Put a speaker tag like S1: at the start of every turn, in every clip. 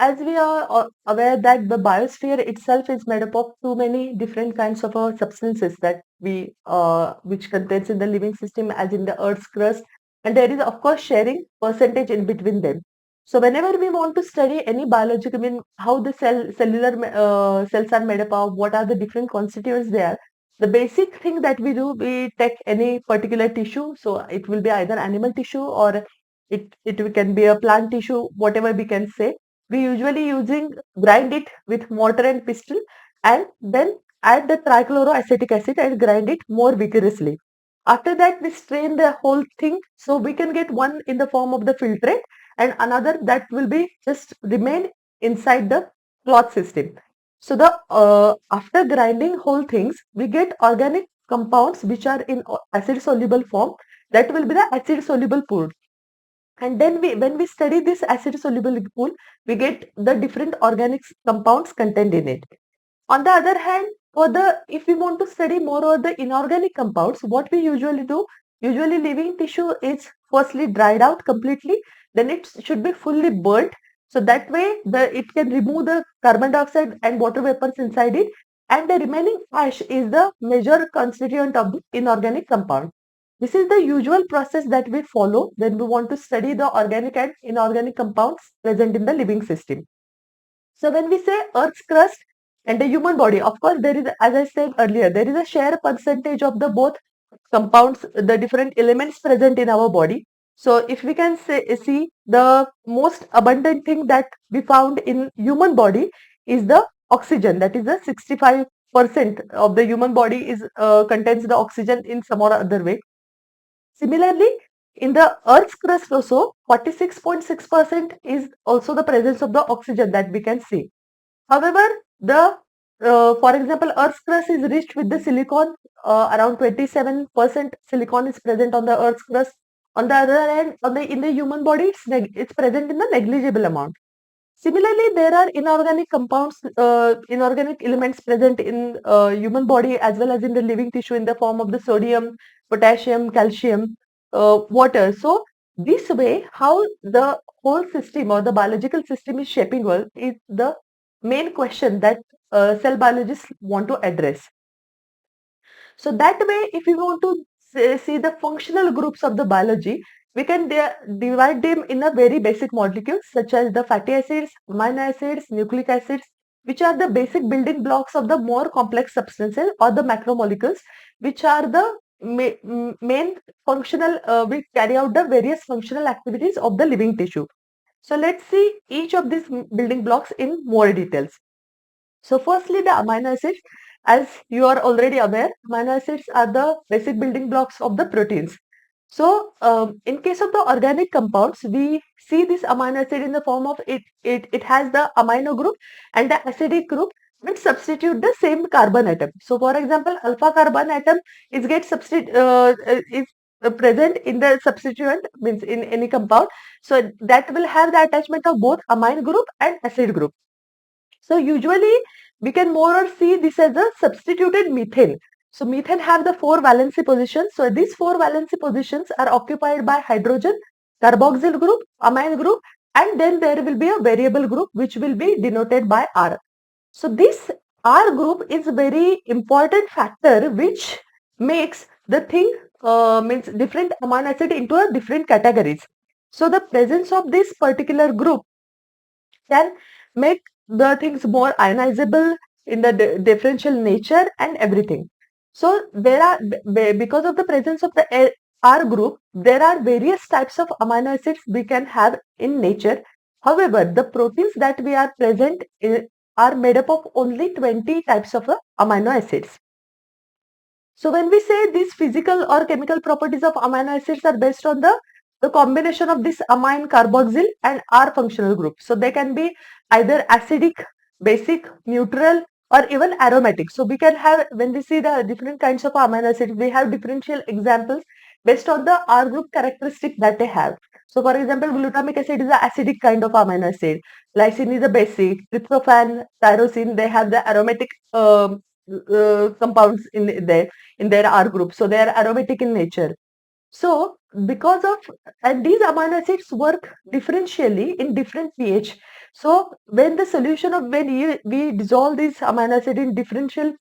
S1: as we are aware that the biosphere itself is made up of too many different kinds of substances that we which contains in the living system as in the Earth's crust, and there is of course sharing percentage in between them. So whenever we want to study any biological, I mean how the cellular cells are made up of, what are the different constituents there. The basic thing that we do, we take any particular tissue, so it will be either animal tissue or it can be a plant tissue, whatever we can say. We usually using grind it with mortar and pestle and then add the trichloroacetic acid and grind it more vigorously. After that, we strain the whole thing so we can get one in the form of the filtrate and another that will be just remain inside the cloth system. So the after grinding whole things, we get organic compounds which are in acid soluble form. That will be the acid soluble pool. And then when we study this acid soluble pool, we get the different organic compounds contained in it. On the other hand, if we want to study more of the inorganic compounds, what we usually do, usually living tissue is firstly dried out completely, then it should be fully burnt. So that way it can remove the carbon dioxide and water vapors inside it, and the remaining ash is the major constituent of the inorganic compound. This is the usual process that we follow when we want to study the organic and inorganic compounds present in the living system. So when we say Earth's crust and the human body, of course, there is, as I said earlier, there is a share percentage of the both compounds, the different elements present in our body. So if we can see the most abundant thing that we found in human body is the oxygen. That is the 65% of the human body is contains the oxygen in some or other way. Similarly, in the Earth's crust also, 46.6% is also the presence of the oxygen that we can see. However, for example, Earth's crust is rich with the silicon. Around 27% silicon is present on the Earth's crust. On the other hand, in the human body, it's present in the negligible amount. Similarly, there are inorganic compounds, inorganic elements present in human body as well as in the living tissue in the form of the sodium, potassium, calcium, water. So this way, how the whole system or the biological system is shaping well is the main question that cell biologists want to address. So that way, if we want to see the functional groups of the biology, we can divide them in a very basic molecules such as the fatty acids, amino acids, nucleic acids, which are the basic building blocks of the more complex substances or the macromolecules, which are the main functional, we carry out the various functional activities of the living tissue. So let's see each of these building blocks in more details. So firstly, the amino acids, as you are already aware, amino acids are the basic building blocks of the proteins. So in case of the organic compounds, we see this amino acid in the form of it has the amino group and the acidic group which substitute the same carbon atom. So for example, alpha carbon atom is present in the substituent, means in any compound. So that will have the attachment of both amine group and acid group. So usually we can more or see this as a substituted methane. So methane have the 4 valency positions. So these 4 valency positions are occupied by hydrogen, carboxyl group, amine group, and then there will be a variable group which will be denoted by R. So this R group is a very important factor which makes the thing means different amino acid into a different categories. So the presence of this particular group can make the things more ionizable in the differential nature and everything. So there are, because of the presence of the R group, there are various types of amino acids we can have in nature. However, the proteins that we are present in are made up of only 20 types of amino acids. So when we say these physical or chemical properties of amino acids are based on the combination of this amine, carboxyl and R functional group. So they can be either acidic, basic, neutral or even aromatic. So we can have, when we see the different kinds of amino acids, we have differential examples based on the R group characteristic that they have. So for example, glutamic acid is an acidic kind of amino acid. Lysine is a basic. Tryptophan, tyrosine, they have the aromatic compounds in their R group. So they are aromatic in nature. So because of, and these amino acids work differentially in different pH. So when the solution of, we dissolve these amino acid in differential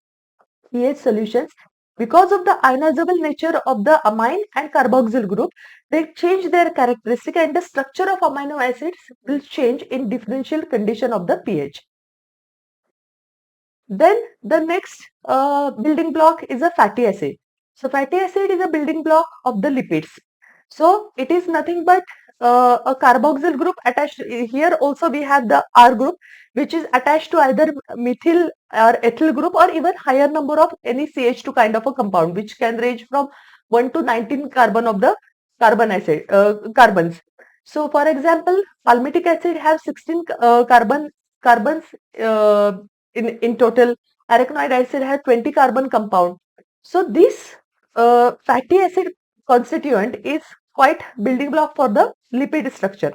S1: pH solutions, because of the ionizable nature of the amine and carboxyl group, they change their characteristic and the structure of amino acids will change in differential condition of the pH. Then the next building block is a fatty acid. So fatty acid is a building block of the lipids. So it is nothing but a carboxyl group attached. Here also we have the R group, which is attached to either methyl or ethyl group or even higher number of any CH2 kind of a compound, which can range from 1 to 19 carbon of the carbons. So for example, palmitic acid have 16 carbons uh, in total. Arachidonic acid has 20 carbon compound. So this fatty acid constituent is quite building block for the lipid structure.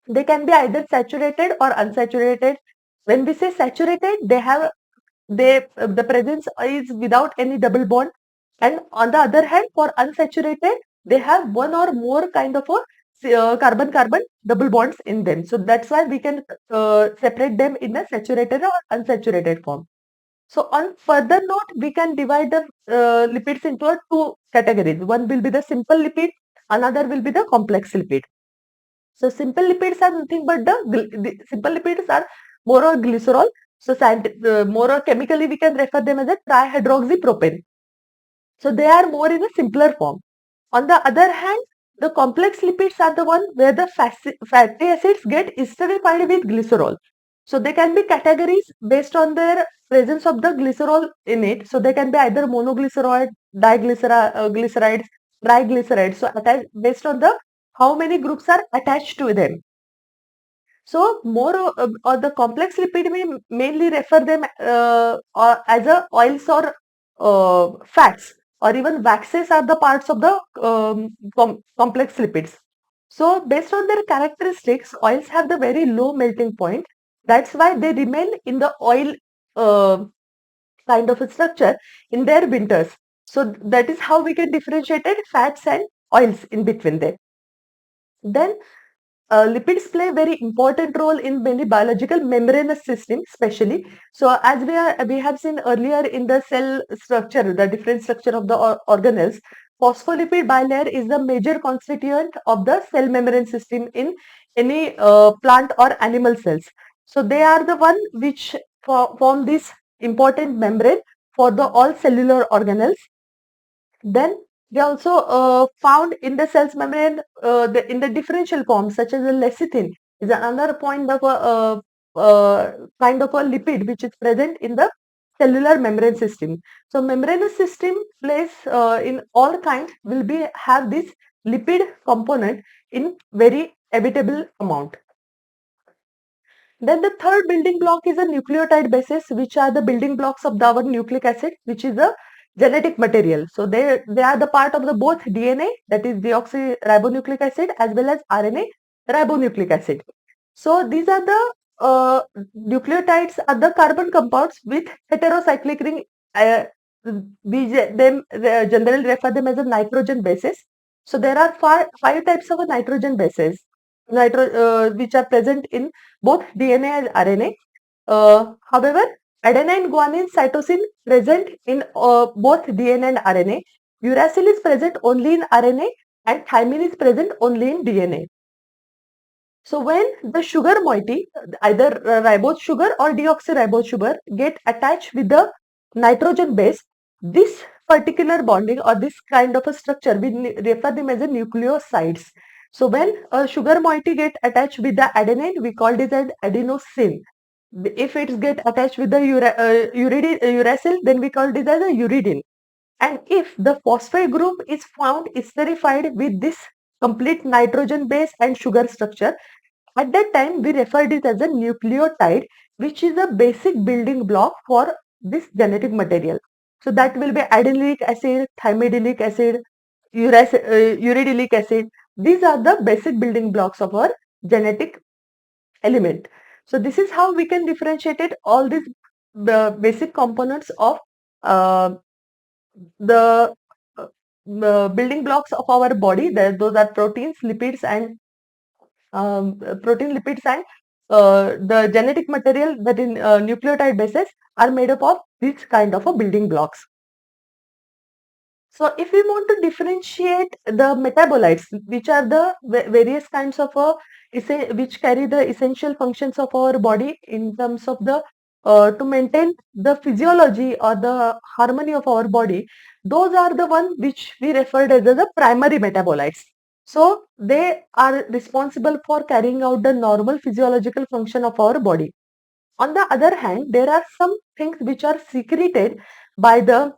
S1: They can be either saturated or unsaturated. When we say saturated, the presence is without any double bond, and on the other hand, for unsaturated, they have one or more kind of a carbon-carbon double bonds in them. So that's why we can separate them in a saturated or unsaturated form. So on further note, we can divide the lipids into two categories. One will be the simple lipid, another will be the complex lipid. So simple lipids are nothing but the simple lipids are more or glycerol. So more or chemically we can refer them as a trihydroxypropane. So they are more in a simpler form. On the other hand, the complex lipids are the one where the fatty acids get esterified with glycerol. So they can be categories based on their presence of the glycerol in it. So they can be either monoglyceride, diglycerides, triglycerides. So based on the how many groups are attached to them. So more or the complex lipid may mainly refer them as a oils or fats, or even waxes are the parts of the complex lipids. So based on their characteristics, oils have the very low melting point. That's why they remain in the oil kind of a structure in their winters. So that is how we can differentiate fats and oils in between them. Then lipids play a very important role in many biological membranous systems, especially. So, as we have seen earlier in the cell structure, the different structure of the organelles, phospholipid bilayer is the major constituent of the cell membrane system in any plant or animal cells. So, they are the one which form this important membrane for the all cellular organelles. Then they also found in the cells membrane in the differential forms such as the lecithin is another point of a kind of a lipid which is present in the cellular membrane system. So membranous system plays in all kinds will be have this lipid component in very habitable amount. Then the third building block is a nucleotide bases, which are the building blocks of our nucleic acid, which is a genetic material. So they are the part of the both DNA, that is deoxyribonucleic acid, as well as RNA ribonucleic acid. So these are the nucleotides are the carbon compounds with heterocyclic ring. Generally refer them as a nitrogen bases. So there are five types of nitrogen bases, which are present in both DNA and RNA. However, adenine, guanine, cytosine present in both DNA and RNA. Uracil is present only in RNA, and thymine is present only in DNA. So when the sugar moiety, either ribose sugar or deoxyribose sugar, get attached with the nitrogen base, this particular bonding or this kind of a structure, we refer them as a nucleosides. So when a sugar moiety get attached with the adenine, we call this as adenosine. If it get attached with the uracil, then we call this as a uridine. And if the phosphate group is found esterified with this complete nitrogen base and sugar structure, at that time, we referred it as a nucleotide, which is a basic building block for this genetic material. So that will be adenylic acid, thymidyllic acid, uridylic acid. These are the basic building blocks of our genetic element. So this is how we can differentiate it, all these basic components of uh, the building blocks of our body. Those are proteins, lipids, and protein, lipids, and the genetic material that in nucleotide bases are made up of these kind of a building blocks. So if we want to differentiate the metabolites, which are the various kinds of which carry the essential functions of our body in terms of the to maintain the physiology or the harmony of our body, those are the one which we referred as the primary metabolites. So they are responsible for carrying out the normal physiological function of our body. On the other hand, there are some things which are secreted by the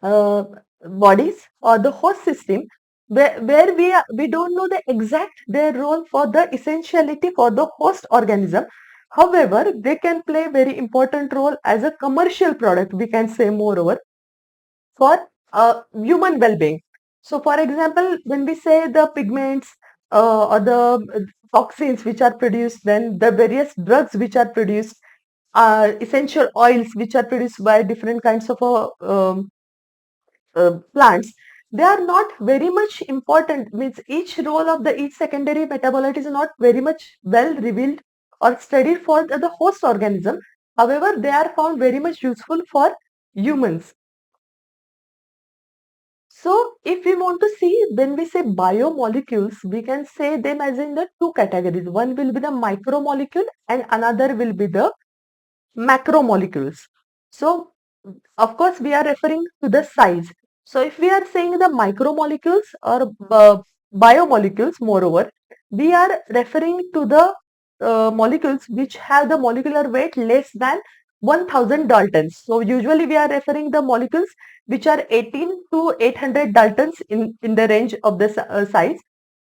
S1: uh, bodies or the host system, where we don't know the exact their role for the essentiality for the host organism. However, they can play very important role as a commercial product, we can say, moreover, for human well-being. So for example, when we say the pigments or the toxins which are produced, then the various drugs which are produced, essential oils which are produced by different kinds of plants, they are not very much important. Means each role of the each secondary metabolite is not very much well revealed or studied for the host organism. However, they are found very much useful for humans. So if we want to see, when we say biomolecules, we can say them as in the two categories. One will be the micromolecule and another will be the macromolecules. So of course, we are referring to the size. So if we are saying the micromolecules or biomolecules, moreover, we are referring to the molecules which have the molecular weight less than 1000 daltons. So usually we are referring the molecules which are 18 to 800 daltons in the range of the size.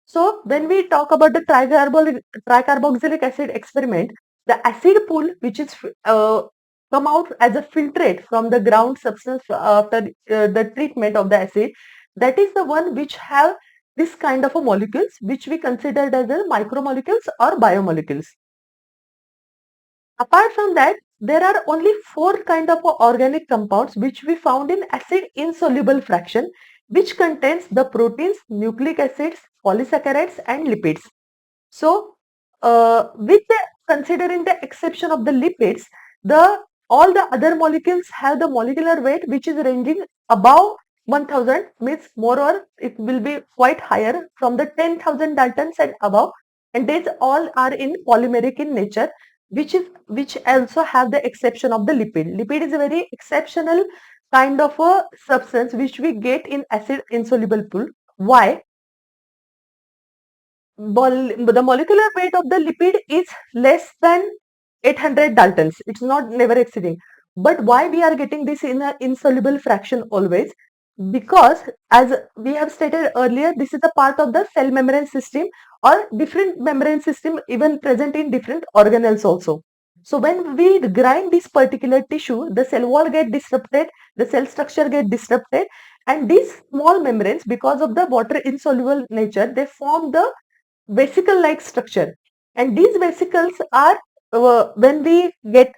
S1: So when we talk about the tricarboxylic acid experiment, the acid pool which is come out as a filtrate from the ground substance after the treatment of the acid, that is the one which have this kind of a molecules which we considered as a micromolecules or biomolecules. Apart from that, there are only four kind of organic compounds which we found in acid insoluble fraction, which contains the proteins, nucleic acids, polysaccharides, and lipids. So, with the considering the exception of the lipids, the all the other molecules have the molecular weight which is ranging above 1000, means more or it will be quite higher from the 10,000 daltons and above, and these all are in polymeric in nature, which also have the exception of the lipid. Lipid is a very exceptional kind of a substance which we get in acid insoluble pool. Why? The molecular weight of the lipid is less than 800 daltons. It's not never exceeding. But why we are getting this in an insoluble fraction always? Because as we have stated earlier, this is a part of the cell membrane system or different membrane system even present in different organelles also. So when we grind this particular tissue, the cell wall get disrupted, the cell structure get disrupted, and these small membranes, because of the water insoluble nature, they form the vesicle like structure, and these vesicles are when we get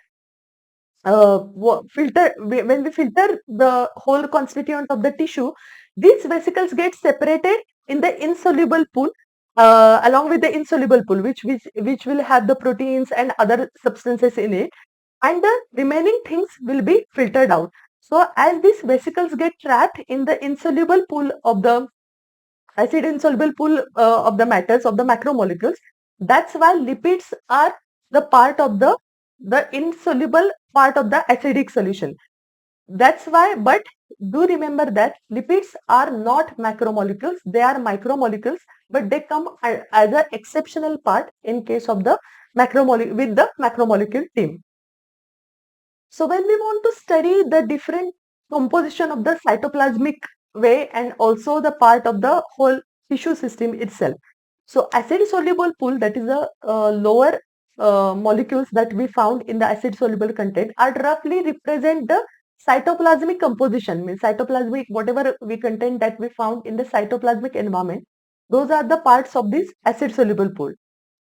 S1: when we filter the whole constituent of the tissue, these vesicles get separated in the insoluble pool along with the insoluble pool, which will have the proteins and other substances in it, and the remaining things will be filtered out. So as these vesicles get trapped in the insoluble pool of the acid insoluble pool of the matters of the macromolecules. That's why lipids are the part of the insoluble part of the acidic solution. That's why, but do remember that lipids are not macromolecules, they are micromolecules, but they come as an exceptional part in case of the macromolecule with the macromolecule team. So when we want to study the different composition of the cytoplasmic way and also the part of the whole tissue system itself. So acid soluble pool, that is the lower molecules that we found in the acid soluble content, are roughly represent the cytoplasmic composition, means cytoplasmic, whatever we content that we found in the cytoplasmic environment, those are the parts of this acid soluble pool.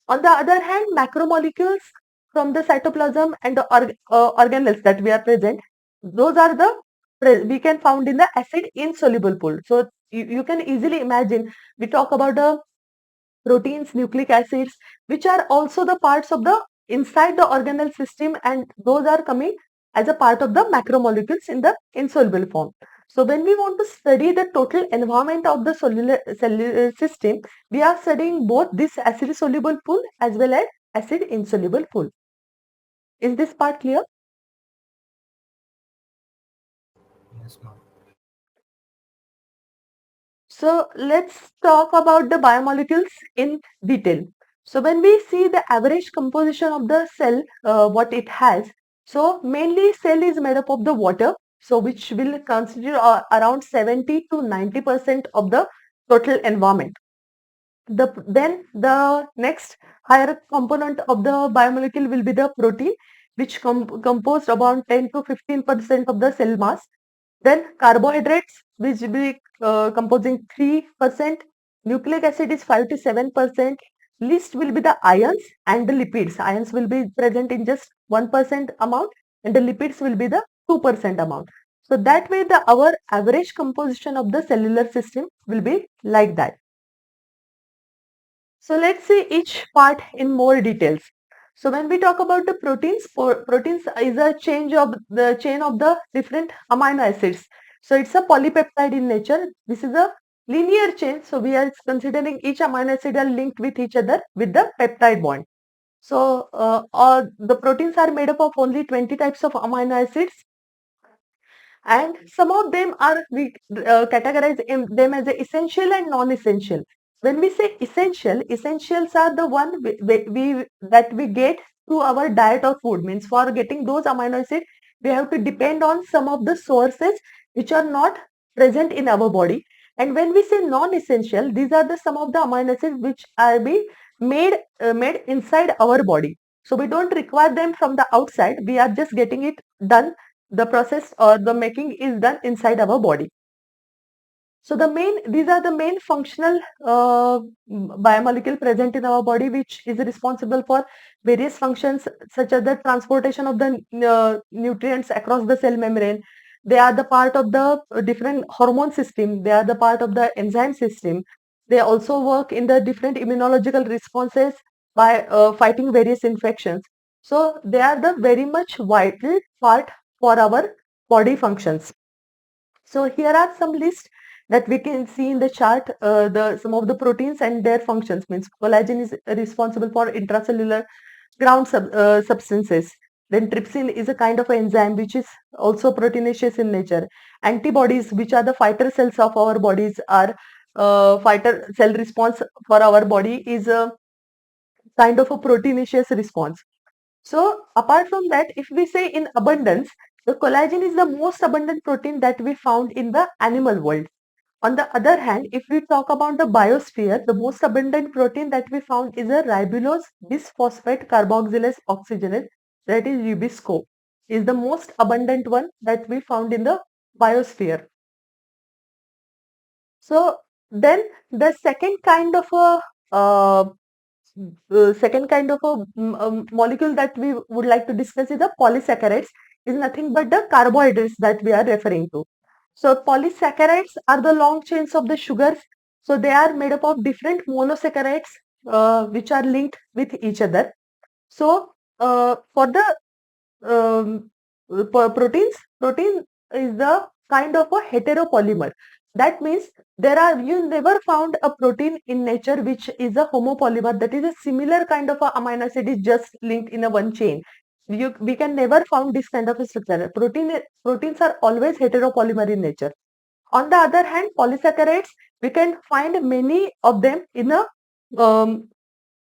S1: On the other hand, macromolecules from the cytoplasm and the organelles that we are present, those are the we can found in the acid insoluble pool. So you can easily imagine, we talk about the proteins, nucleic acids, which are also the parts of the inside the organelle system, and those are coming as a part of the macromolecules in the insoluble form. So when we want to study the total environment of the cellular system, we are studying both this acid soluble pool as well as acid insoluble pool. Is this part clear?
S2: Yes, ma'am.
S1: So let's talk about the biomolecules in detail. So when we see the average composition of the cell, what it has, so mainly cell is made up of the water, so which will constitute around 70 to 90% of the total environment. Then the next higher component of the biomolecule will be the protein, which composed about 10 to 15% of the cell mass. Then carbohydrates, which will be composing 3%. Nucleic acid is 5 to 7%. Least will be the ions and the lipids. Ions will be present in just 1% amount, and the lipids will be the 2% amount. So that way the our average composition of the cellular system will be like that. So let's see each part in more details. So when we talk about the proteins, proteins is a change of the chain of the different amino acids. So it's a polypeptide in nature. This is a linear chain. So we are considering each amino acid are linked with each other with the peptide bond. So all the proteins are made up of only 20 types of amino acids, and some of them are we categorize them as essential and non-essential. When we say essential, essentials are the one that we get through our diet or food. Means for getting those amino acids, we have to depend on some of the sources which are not present in our body. And when we say non-essential, these are the some of the amino acids which are being made inside our body. So we don't require them from the outside. We are just getting it done, the process or the making is done inside our body. So these are the main functional biomolecule present in our body, which is responsible for various functions such as the transportation of the nutrients across the cell membrane. They are the part of the different hormone system. They are the part of the enzyme system. They also work in the different immunological responses by fighting various infections. So they are the very much vital part for our body functions. So here are some lists that we can see in the chart, the some of the proteins and their functions. Means collagen is responsible for intracellular substances. Then trypsin is a kind of enzyme which is also proteinaceous in nature. Antibodies, which are the fighter cells of our bodies, are fighter cell response for our body is a kind of a proteinaceous response. So apart from that, if we say in abundance, the collagen is the most abundant protein that we found in the animal world. On the other hand, if we talk about the biosphere, the most abundant protein that we found is a ribulose bisphosphate carboxylase oxygenase, that is UBISCO, is the most abundant one that we found in the biosphere. So then the second kind of a molecule that we would like to discuss is the polysaccharides, is nothing but the carbohydrates that we are referring to. So polysaccharides are the long chains of the sugars. So they are made up of different monosaccharides which are linked with each other. So for the protein is the kind of a heteropolymer. That means you never found a protein in nature which is a homopolymer, that is a similar kind of a amino acid is just linked in a one chain. We can never found this kind of a structure. Proteins are always heteropolymer in nature. On the other hand, polysaccharides, we can find many of them in a um,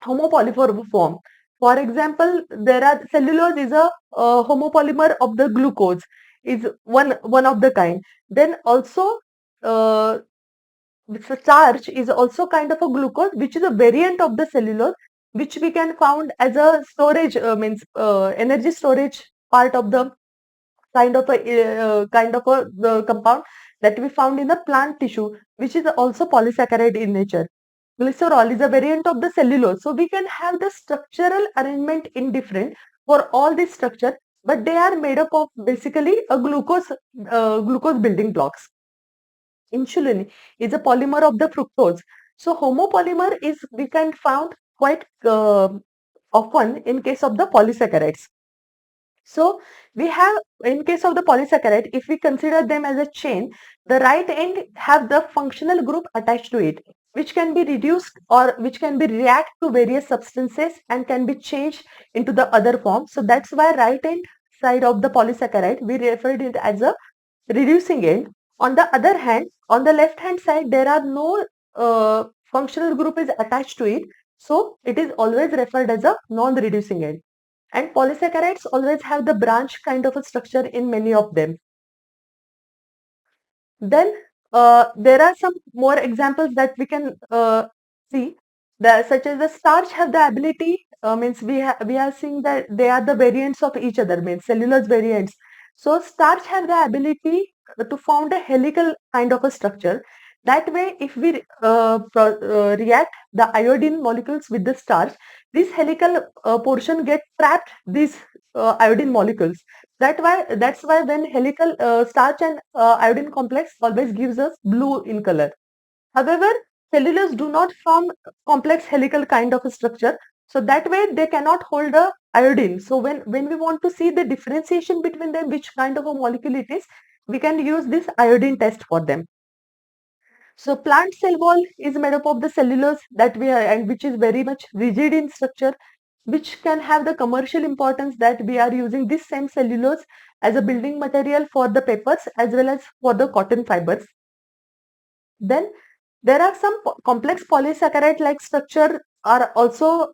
S1: homopolymer form. For example, there are cellulose is a homopolymer of the glucose, is one of the kind. Then also uh, starch is also kind of a glucose, which is a variant of the cellulose, which we can found as a storage means energy storage part of the kind of a the compound that we found in the plant tissue, which is also polysaccharide in nature. Glycerol is a variant of the cellulose. So we can have the structural arrangement indifferent for all this structure, but they are made up of basically a glucose building blocks. insulin is a polymer of the fructose. So homopolymer is we can found quite often in case of the polysaccharides. So we have, in case of the polysaccharide, if we consider them as a chain, the right end have the functional group attached to it, which can be reduced or which can be react to various substances and can be changed into the other form. So that's why right hand side of the polysaccharide, we referred it as a reducing end. On the other hand, on the left hand side, there are no functional group is attached to it. So it is always referred as a non-reducing end. And polysaccharides always have the branch kind of a structure in many of them. Then there are some more examples that we can see, such as the starch have the ability, means we are seeing that they are the variants of each other, means cellulose variants. So starch have the ability to form a helical kind of a structure. That way, if we react the iodine molecules with the starch, this helical portion get trapped these iodine molecules. That's why when helical starch and iodine complex always gives us blue in color. However, cellulose do not form complex helical kind of a structure. So that way they cannot hold the iodine. So when we want to see the differentiation between them, which kind of a molecule it is, we can use this iodine test for them. So plant cell wall is made up of the cellulose that we are, and which is very much rigid in structure, which can have the commercial importance that we are using this same cellulose as a building material for the papers as well as for the cotton fibers. Then there are some complex polysaccharide like structure are also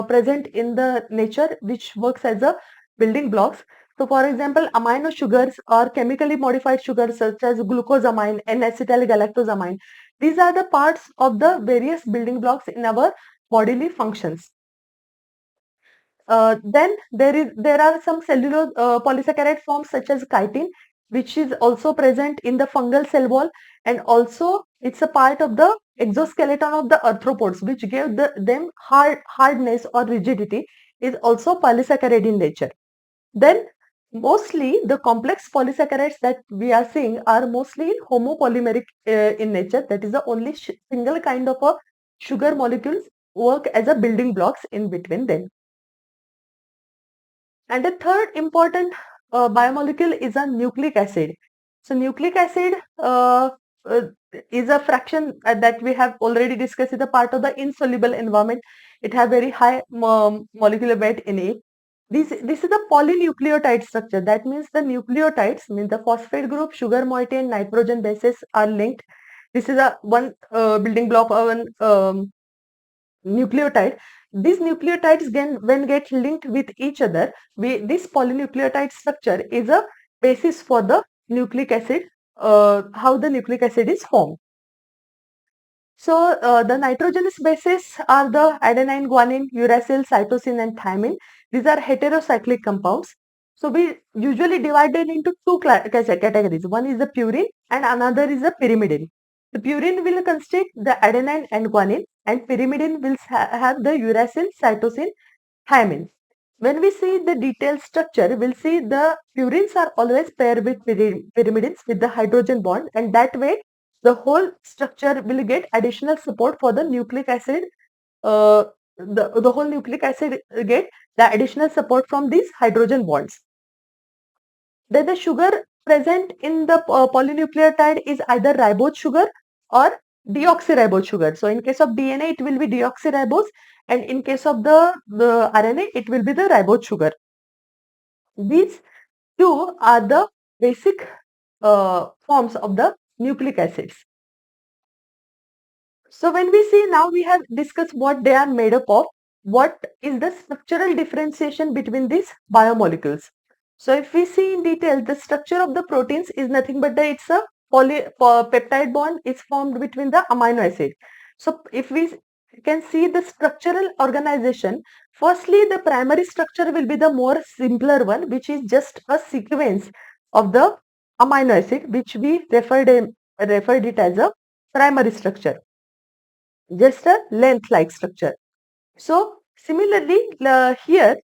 S1: present in the nature, which works as a building blocks. So for example, amino sugars or chemically modified sugars such as glucosamine and acetyl galactosamine. These are the parts of the various building blocks in our bodily functions. Then there are some cellulose polysaccharide forms such as chitin, which is also present in the fungal cell wall, and also it's a part of the exoskeleton of the arthropods, which gave them hardness or rigidity, is also polysaccharide in nature. Then mostly the complex polysaccharides that we are seeing are mostly homopolymeric in nature. That is the only single kind of a sugar molecules work as a building blocks in between them. And the third important biomolecule is a nucleic acid. So nucleic acid uh, is a fraction that we have already discussed, is a part of the insoluble environment. It has very high molecular weight in it. This is a polynucleotide structure. That means the nucleotides, means the phosphate group, sugar moiety and nitrogen bases are linked. This is a one building block of an nucleotide. These nucleotides when get linked with each other, this polynucleotide structure is a basis for the nucleic acid, how the nucleic acid is formed. So the nitrogenous bases are the adenine, guanine, uracil, cytosine and thymine. These are heterocyclic compounds. So we usually divide them into two categories. One is the purine and another is the pyrimidine. The purine will consist the adenine and guanine, and pyrimidine will have the uracil, cytosine, thymine. When we see the detailed structure, we'll see the purines are always paired with pyrimidines with the hydrogen bond, and that way the whole structure will get additional support for the nucleic acid. The whole nucleic acid get the additional support from these hydrogen bonds. Then the sugar present in the polynucleotide is either ribose sugar or deoxyribose sugar. So in case of DNA, it will be deoxyribose, and in case of the RNA, it will be the ribose sugar. These two are the basic forms of the nucleic acids. So when we see, now we have discussed what they are made up of, what is the structural differentiation between these biomolecules. So if we see in detail, the structure of the proteins is nothing but it's a peptide bond is formed between the amino acid. So if we can see the structural organization, firstly the primary structure will be the more simpler one, which is just a sequence of the amino acid, which we referred it as a primary structure, just a length like structure. So similarly here,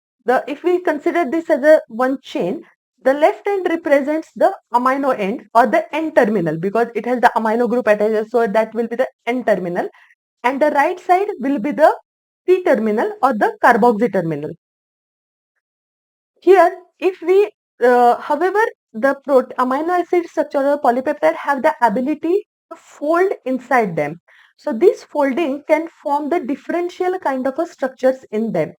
S1: if we consider this as a one chain, The left end represents the amino end or the N terminal because it has the amino group attached, so that will be the N terminal, and the right side will be the C terminal or the carboxy terminal. Here, if we, however, the amino acid structure or polypeptide have the ability to fold inside them. So this folding can form the differential kind of a structures in them.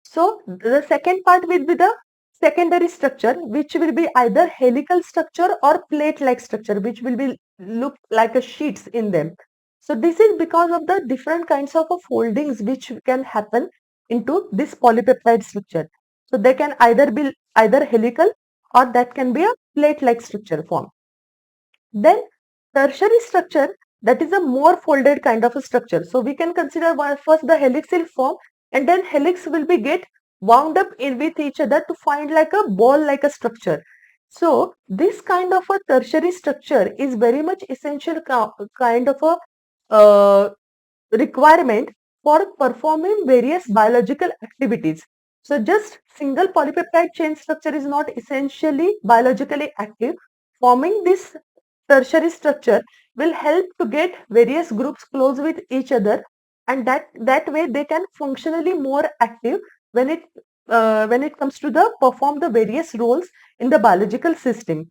S1: So the second part will be the secondary structure, which will be either helical structure or plate-like structure, which will be look like a sheets in them. So this is because of the different kinds of foldings which can happen into this polypeptide structure. So they can either be either helical or that can be a plate-like structure form. Then tertiary structure, that is a more folded kind of a structure. So we can consider first the helical form, and then helix will be get wound up in with each other to find like a ball like a structure. So this kind of a tertiary structure is very much essential kind of a requirement for performing various biological activities. So just single polypeptide chain structure is not essentially biologically active. Forming this tertiary structure will help to get various groups close with each other, and that way they can functionally more active when it comes to the perform the various roles in the biological system.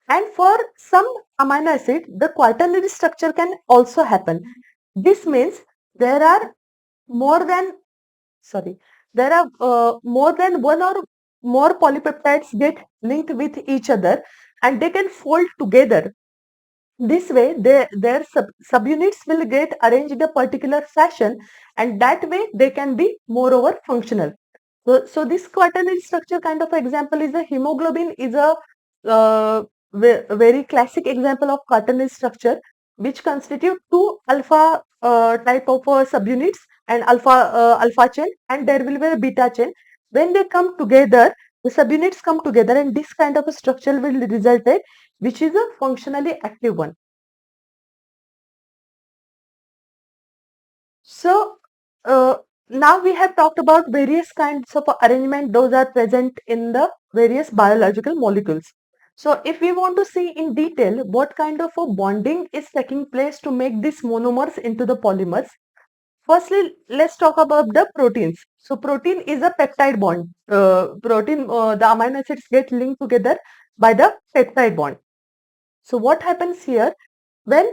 S1: And for some amino acid, the quaternary structure can also happen. This means there are more than sorry there are more than one or more polypeptides get linked with each other, and they can fold together. This way, their subunits will get arranged in a particular fashion, and that way they can be moreover functional. So this quaternary structure kind of example is a hemoglobin is a very classic example of quaternary structure, which constitute two alpha type of subunits and alpha chain, and there will be a beta chain. When they come together, the subunits come together, and this kind of a structure will result in which is a functionally active one. So now we have talked about various kinds of arrangement those are present in the various biological molecules. So if we want to see in detail what kind of a bonding is taking place to make these monomers into the polymers, firstly let's talk about the proteins. So protein is a peptide bond. The amino acids get linked together by the peptide bond. So what happens here when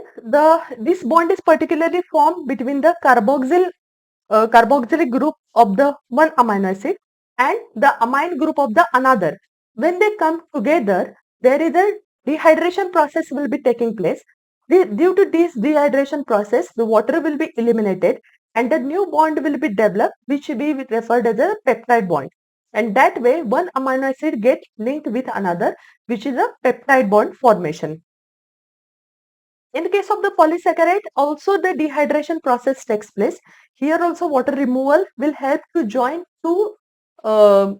S1: this bond is particularly formed between the carboxylic group of the one amino acid and the amine group of the another. When they come together, there is a dehydration process will be taking place. Due to this dehydration process, the water will be eliminated and the new bond will be developed, which we referred as a peptide bond. And that way, one amino acid gets linked with another, which is a peptide bond formation. In the case of the polysaccharide, also the dehydration process takes place. Here also water removal will help to join uh,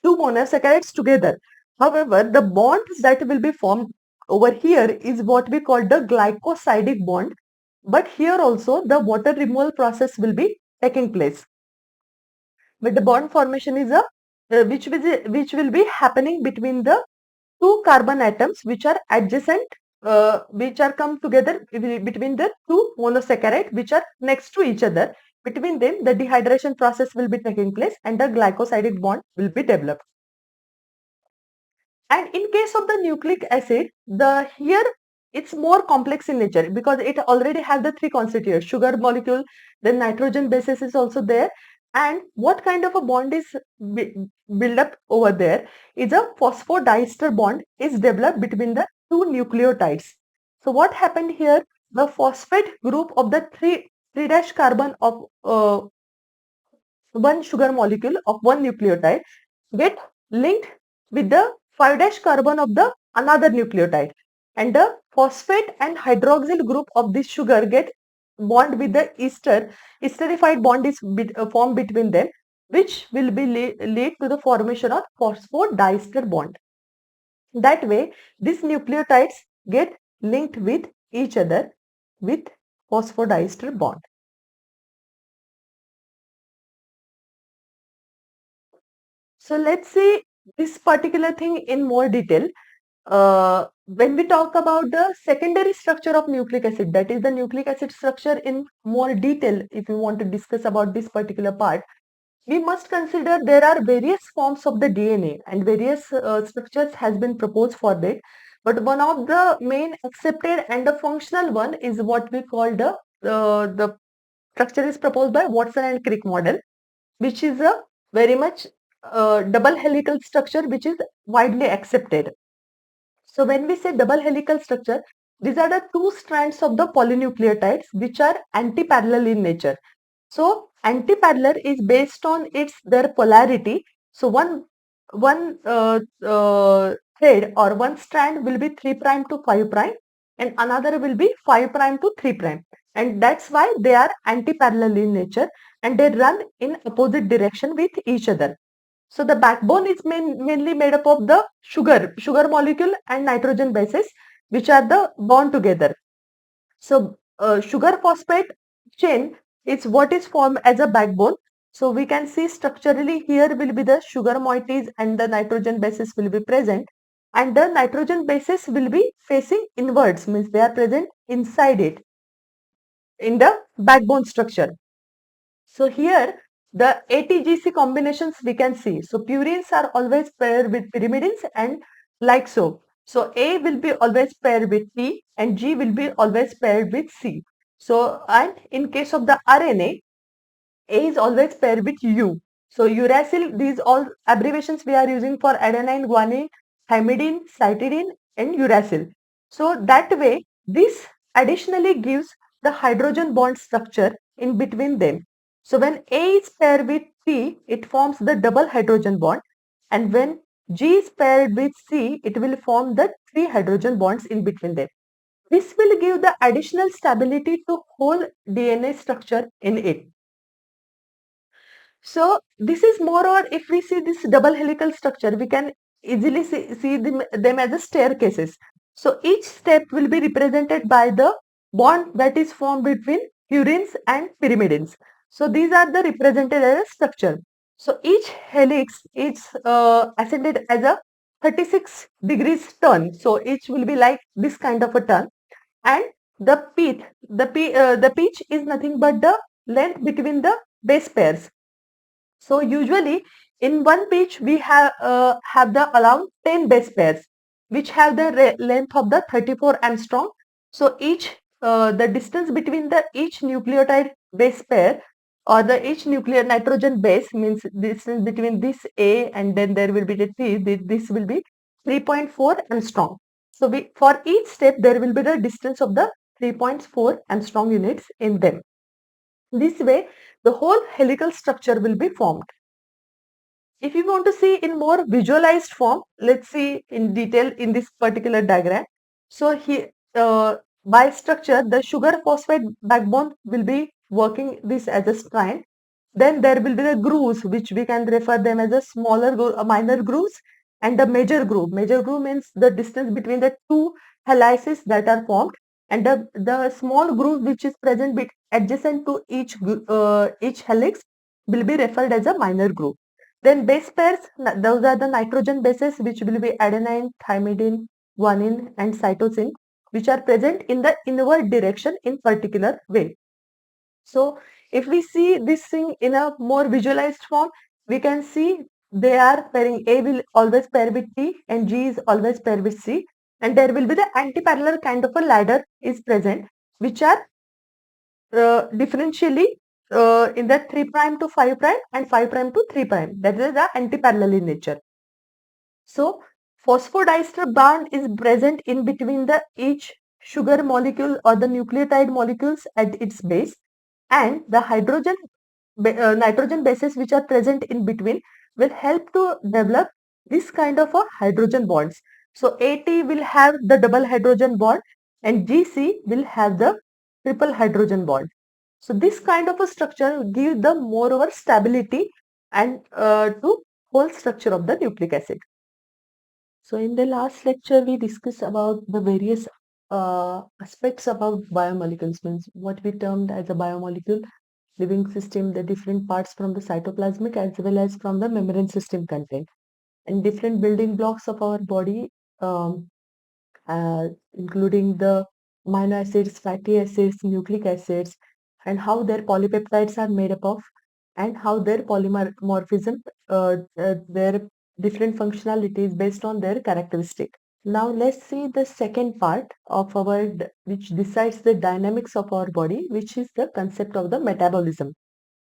S1: two monosaccharides together. However, the bond that will be formed over here is what we call the glycosidic bond. But here also the water removal process will be taking place. But the bond formation is a which will be happening between the two carbon atoms which are adjacent, which are come together between the two monosaccharide which are next to each other. Between them, the dehydration process will be taking place and the glycosidic bond will be developed. And in case of the nucleic acid, the here it's more complex in nature because it already has the three constituents, sugar molecule, then nitrogen bases is also there. And what kind of a bond is built up over there is a phosphodiester bond is developed between the two nucleotides. So what happened here? The phosphate group of the three dash carbon of one sugar molecule of one nucleotide get linked with the 5 dash carbon of the another nucleotide, and the phosphate and hydroxyl group of this sugar get bond with the esterified bond is formed between them, which will be lead to the formation of phosphodiester bond. That way these nucleotides get linked with each other with phosphodiester bond. So let's see this particular thing in more detail. When we talk about the secondary structure of nucleic acid, that is the nucleic acid structure in more detail, if you want to discuss about this particular part, we must consider there are various forms of the DNA and various structures has been proposed for that. But one of the main accepted and the functional one is what we call the structure is proposed by Watson and Crick model, which is a very much double helical structure which is widely accepted. So when we say double helical structure, these are the two strands of the polynucleotides which are antiparallel in nature. So antiparallel is based on their polarity. So one thread or one strand will be 3 prime to 5 prime and another will be 5 prime to 3 prime. And that's why they are antiparallel in nature and they run in opposite direction with each other. So the backbone is mainly made up of the sugar molecule and nitrogen bases, which are the bond together. So sugar phosphate chain is what is formed as a backbone. So we can see structurally here will be the sugar moieties and the nitrogen bases will be present. And the nitrogen bases will be facing inwards, means they are present inside it in the backbone structure. So here the ATGC combinations we can see. So purines are always paired with pyrimidines and like so. So A will be always paired with T and G will be always paired with C. So and in case of the RNA, A is always paired with U. So uracil, these all abbreviations we are using for adenine, guanine, thymidine, cytidine and uracil. So that way this additionally gives the hydrogen bond structure in between them. So when A is paired with T, it forms the double hydrogen bond and when G is paired with C, it will form the three hydrogen bonds in between them. This will give the additional stability to whole DNA structure in it. So this is more or if we see this double helical structure, we can easily see them as a staircases. So each step will be represented by the bond that is formed between purines and pyrimidines. So these are the represented as a structure. So each helix is ascended as a 36 degrees turn. So each will be like this kind of a turn. And the pitch is nothing but the length between the base pairs. So usually in one pitch we have the around 10 base pairs which have the length of the 34 angstrom. So each the distance between the each nucleotide base pair or the each nuclear nitrogen base means distance between this A and then there will be the T. This will be 3.4 angstrom. So for each step there will be the distance of the 3.4 angstrom units in them. This way, the whole helical structure will be formed. If you want to see in more visualized form, let's see in detail in this particular diagram. So here, by structure, the sugar phosphate backbone will be working this as a strand. Then there will be the grooves, which we can refer them as a minor grooves, and the major groove. Major groove means the distance between the two helices that are formed, and the small groove which is present adjacent to each helix will be referred as a minor groove. Then base pairs, those are the nitrogen bases which will be adenine, thymidine, guanine and cytosine, which are present in the inward direction in particular way. So if we see this thing in a more visualized form, we can see they are pairing. A will always pair with T and G is always pair with C, and there will be the antiparallel kind of a ladder is present, which are differentially in the 3 prime to 5 prime and 5 prime to 3 prime. That is the antiparallel in nature. So phosphodiester bond is present in between the each sugar molecule or the nucleotide molecules at its base, and the nitrogen bases which are present in between will help to develop this kind of a hydrogen bonds. So AT will have the double hydrogen bond and GC will have the triple hydrogen bond. So this kind of a structure gives the moreover stability and to whole structure of the nucleic acid. So in the last lecture, we discussed about the various aspects about biomolecules, means what we termed as a biomolecule, living system, the different parts from the cytoplasmic as well as from the membrane system content, and different building blocks of our body, um, including the amino acids, fatty acids, nucleic acids, and how their polypeptides are made up of, and how their polymorphism, their different functionalities based on their characteristic. Now let's see the second part of our, which decides the dynamics of our body, which is the concept of the metabolism.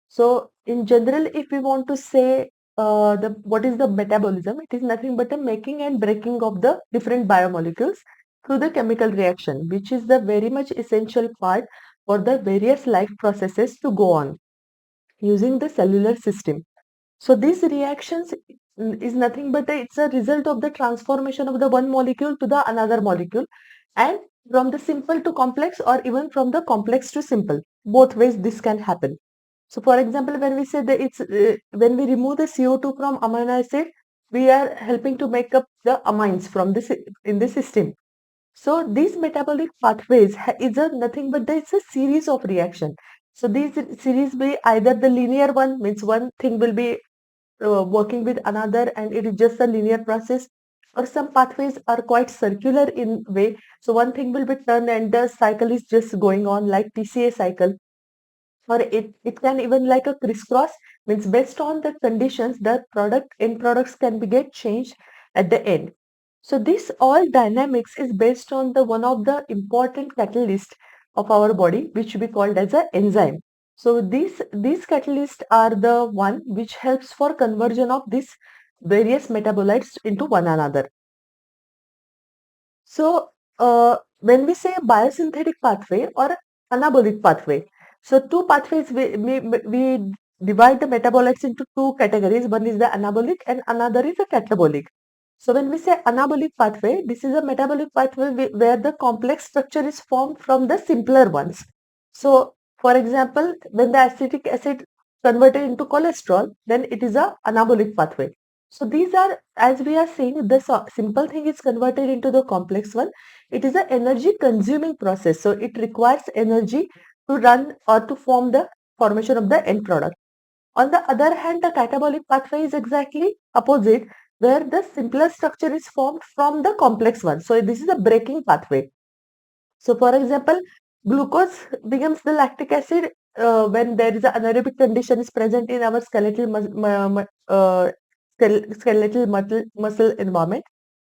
S1: So in general, if we want to say the what is the metabolism, it is nothing but a making and breaking of the different biomolecules through the chemical reaction, which is the very much essential part for the various life processes to go on using the cellular system. So these reactions is nothing but it's a result of the transformation of the one molecule to the another molecule, and from the simple to complex, or even from the complex to simple. Both ways this can happen. So for example, when we say that it's when we remove the CO2 from amino acid, we are helping to make up the amines from this in the system. So these metabolic pathways is a nothing but it's a series of reaction. So these series be either the linear one, means one thing will be working with another and it is just a linear process, or some pathways are quite circular in way. So one thing will be turned and the cycle is just going on like PCA cycle, or it can even like a crisscross, means based on the conditions the product end products can be get changed at the end. So this all dynamics is based on the one of the important catalyst of our body, which we called as a enzyme. So these catalysts are the one which helps for conversion of these various metabolites into one another. So, when we say biosynthetic pathway or anabolic pathway, so two pathways we divide the metabolites into two categories. One is the anabolic and another is the catabolic. So when we say anabolic pathway, this is a metabolic pathway where the complex structure is formed from the simpler ones. So, for example, when the acetic acid converted into cholesterol, then it is a anabolic pathway. So these are, as we are seeing, the simple thing is converted into the complex one. It is an energy consuming process. So it requires energy to run or to form the formation of the end product. On the other hand, the catabolic pathway is exactly opposite, where the simpler structure is formed from the complex one. So this is a breaking pathway. So for example, glucose becomes the lactic acid when there is an anaerobic condition is present in our skeletal muscle environment.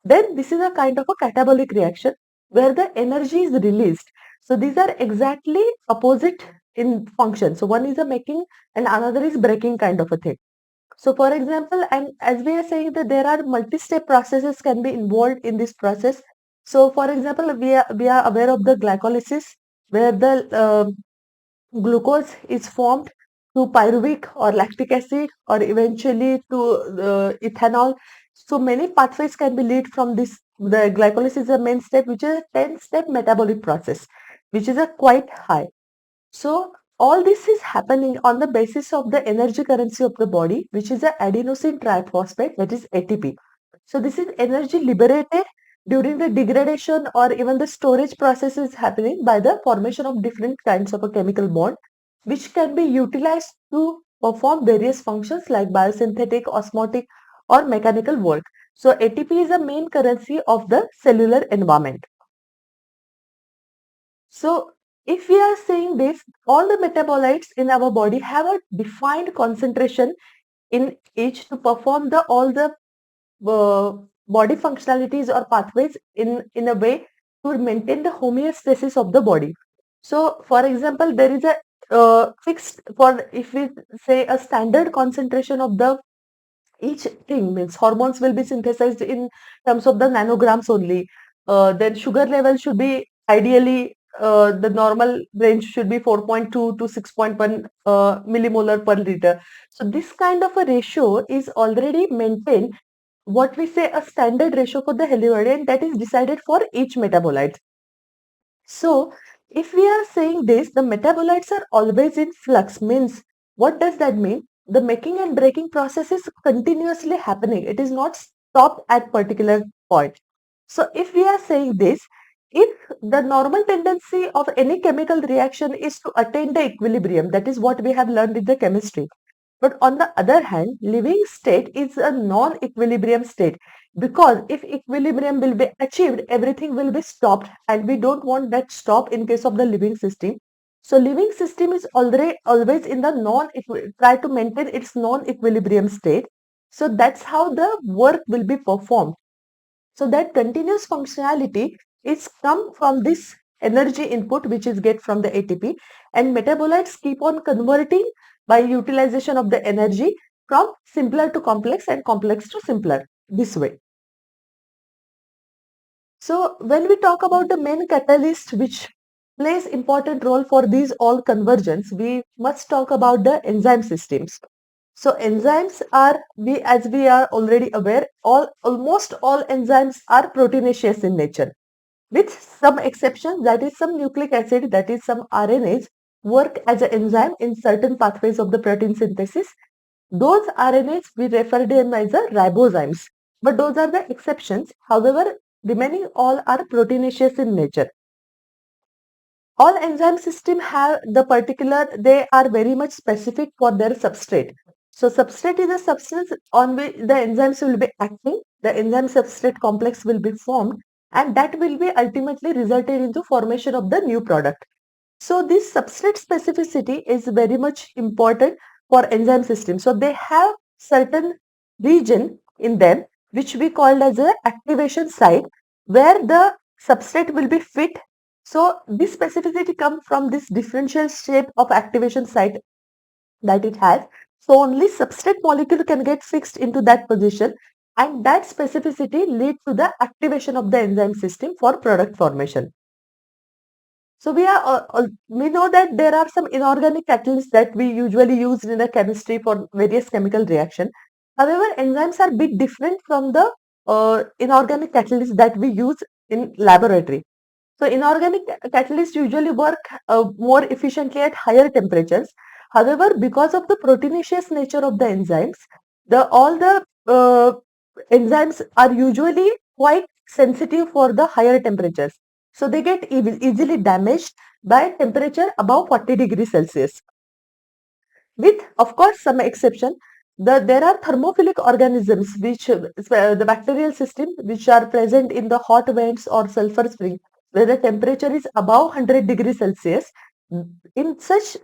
S1: Then this is a kind of a catabolic reaction where the energy is released. So these are exactly opposite in function. So one is a making and another is breaking kind of a thing. So for example, and as we are saying that there are multi-step processes can be involved in this process. So for example, we are aware of the glycolysis, where the glucose is formed to pyruvic or lactic acid, or eventually to ethanol. So many pathways can be lead from this. The glycolysis is a main step, which is a 10-step metabolic process, which is a quite high. So all this is happening on the basis of the energy currency of the body, which is a adenosine triphosphate, that is ATP. So this is energy liberated during the degradation or even the storage process is happening by the formation of different kinds of a chemical bond, which can be utilized to perform various functions like biosynthetic, osmotic, or mechanical work. So ATP is a main currency of the cellular environment. So if we are saying this, all the metabolites in our body have a defined concentration in each to perform the all the uh, body functionalities or pathways in a way to maintain the homeostasis of the body. So for example, there is a fixed, for if we say a standard concentration of the each thing, means hormones will be synthesized in terms of the nanograms only. Then sugar level should be ideally the normal range should be 4.2 to 6.1 millimolar per liter. So this kind of a ratio is already maintained, what we say a standard ratio for the healthy, and that is decided for each metabolite. So if we are saying this, the metabolites are always in flux, means what does that mean? The making and breaking process is continuously happening. It is not stopped at particular point. So if we are saying this, if the normal tendency of any chemical reaction is to attain the equilibrium, that is what we have learned in the chemistry. But on the other hand, living state is a non-equilibrium state, because if equilibrium will be achieved, everything will be stopped, and we don't want that stop in case of the living system. So living system is already always in the try to maintain its non-equilibrium state. So that's how the work will be performed. So that continuous functionality is come from this energy input which is get from the ATP, and metabolites keep on converting by utilization of the energy from simpler to complex and complex to simpler this way. So when we talk about the main catalyst which plays important role for these all convergence, we must talk about the enzyme systems. So enzymes are, as we are already aware, almost all enzymes are proteinaceous in nature, with some exceptions, that is some nucleic acid, that is some RNAs work as an enzyme in certain pathways of the protein synthesis. Those RNAs we refer them as the ribozymes, but those are the exceptions. However, remaining all are proteinaceous in nature. All enzyme system have the particular, they are very much specific for their substrate. So substrate is a substance on which the enzymes will be acting, the enzyme substrate complex will be formed, and that will be ultimately resulted into formation of the new product. So this substrate specificity is very much important for enzyme system. So they have certain region in them which we called as a activation site, where the substrate will be fit. So this specificity comes from this differential shape of activation site that it has. So only substrate molecule can get fixed into that position, and that specificity leads to the activation of the enzyme system for product formation. So we know that there are some inorganic catalysts that we usually use in the chemistry for various chemical reaction. However, enzymes are bit different from the inorganic catalysts that we use in laboratory. So inorganic catalysts usually work more efficiently at higher temperatures. However, because of the proteinaceous nature of the enzymes, all the enzymes are usually quite sensitive for the higher temperatures. So they get easily damaged by temperature above 40 degrees Celsius. With, of course, some exception, there are thermophilic organisms which the bacterial system which are present in the hot vents or sulfur spring where the temperature is above 100 degrees Celsius. In such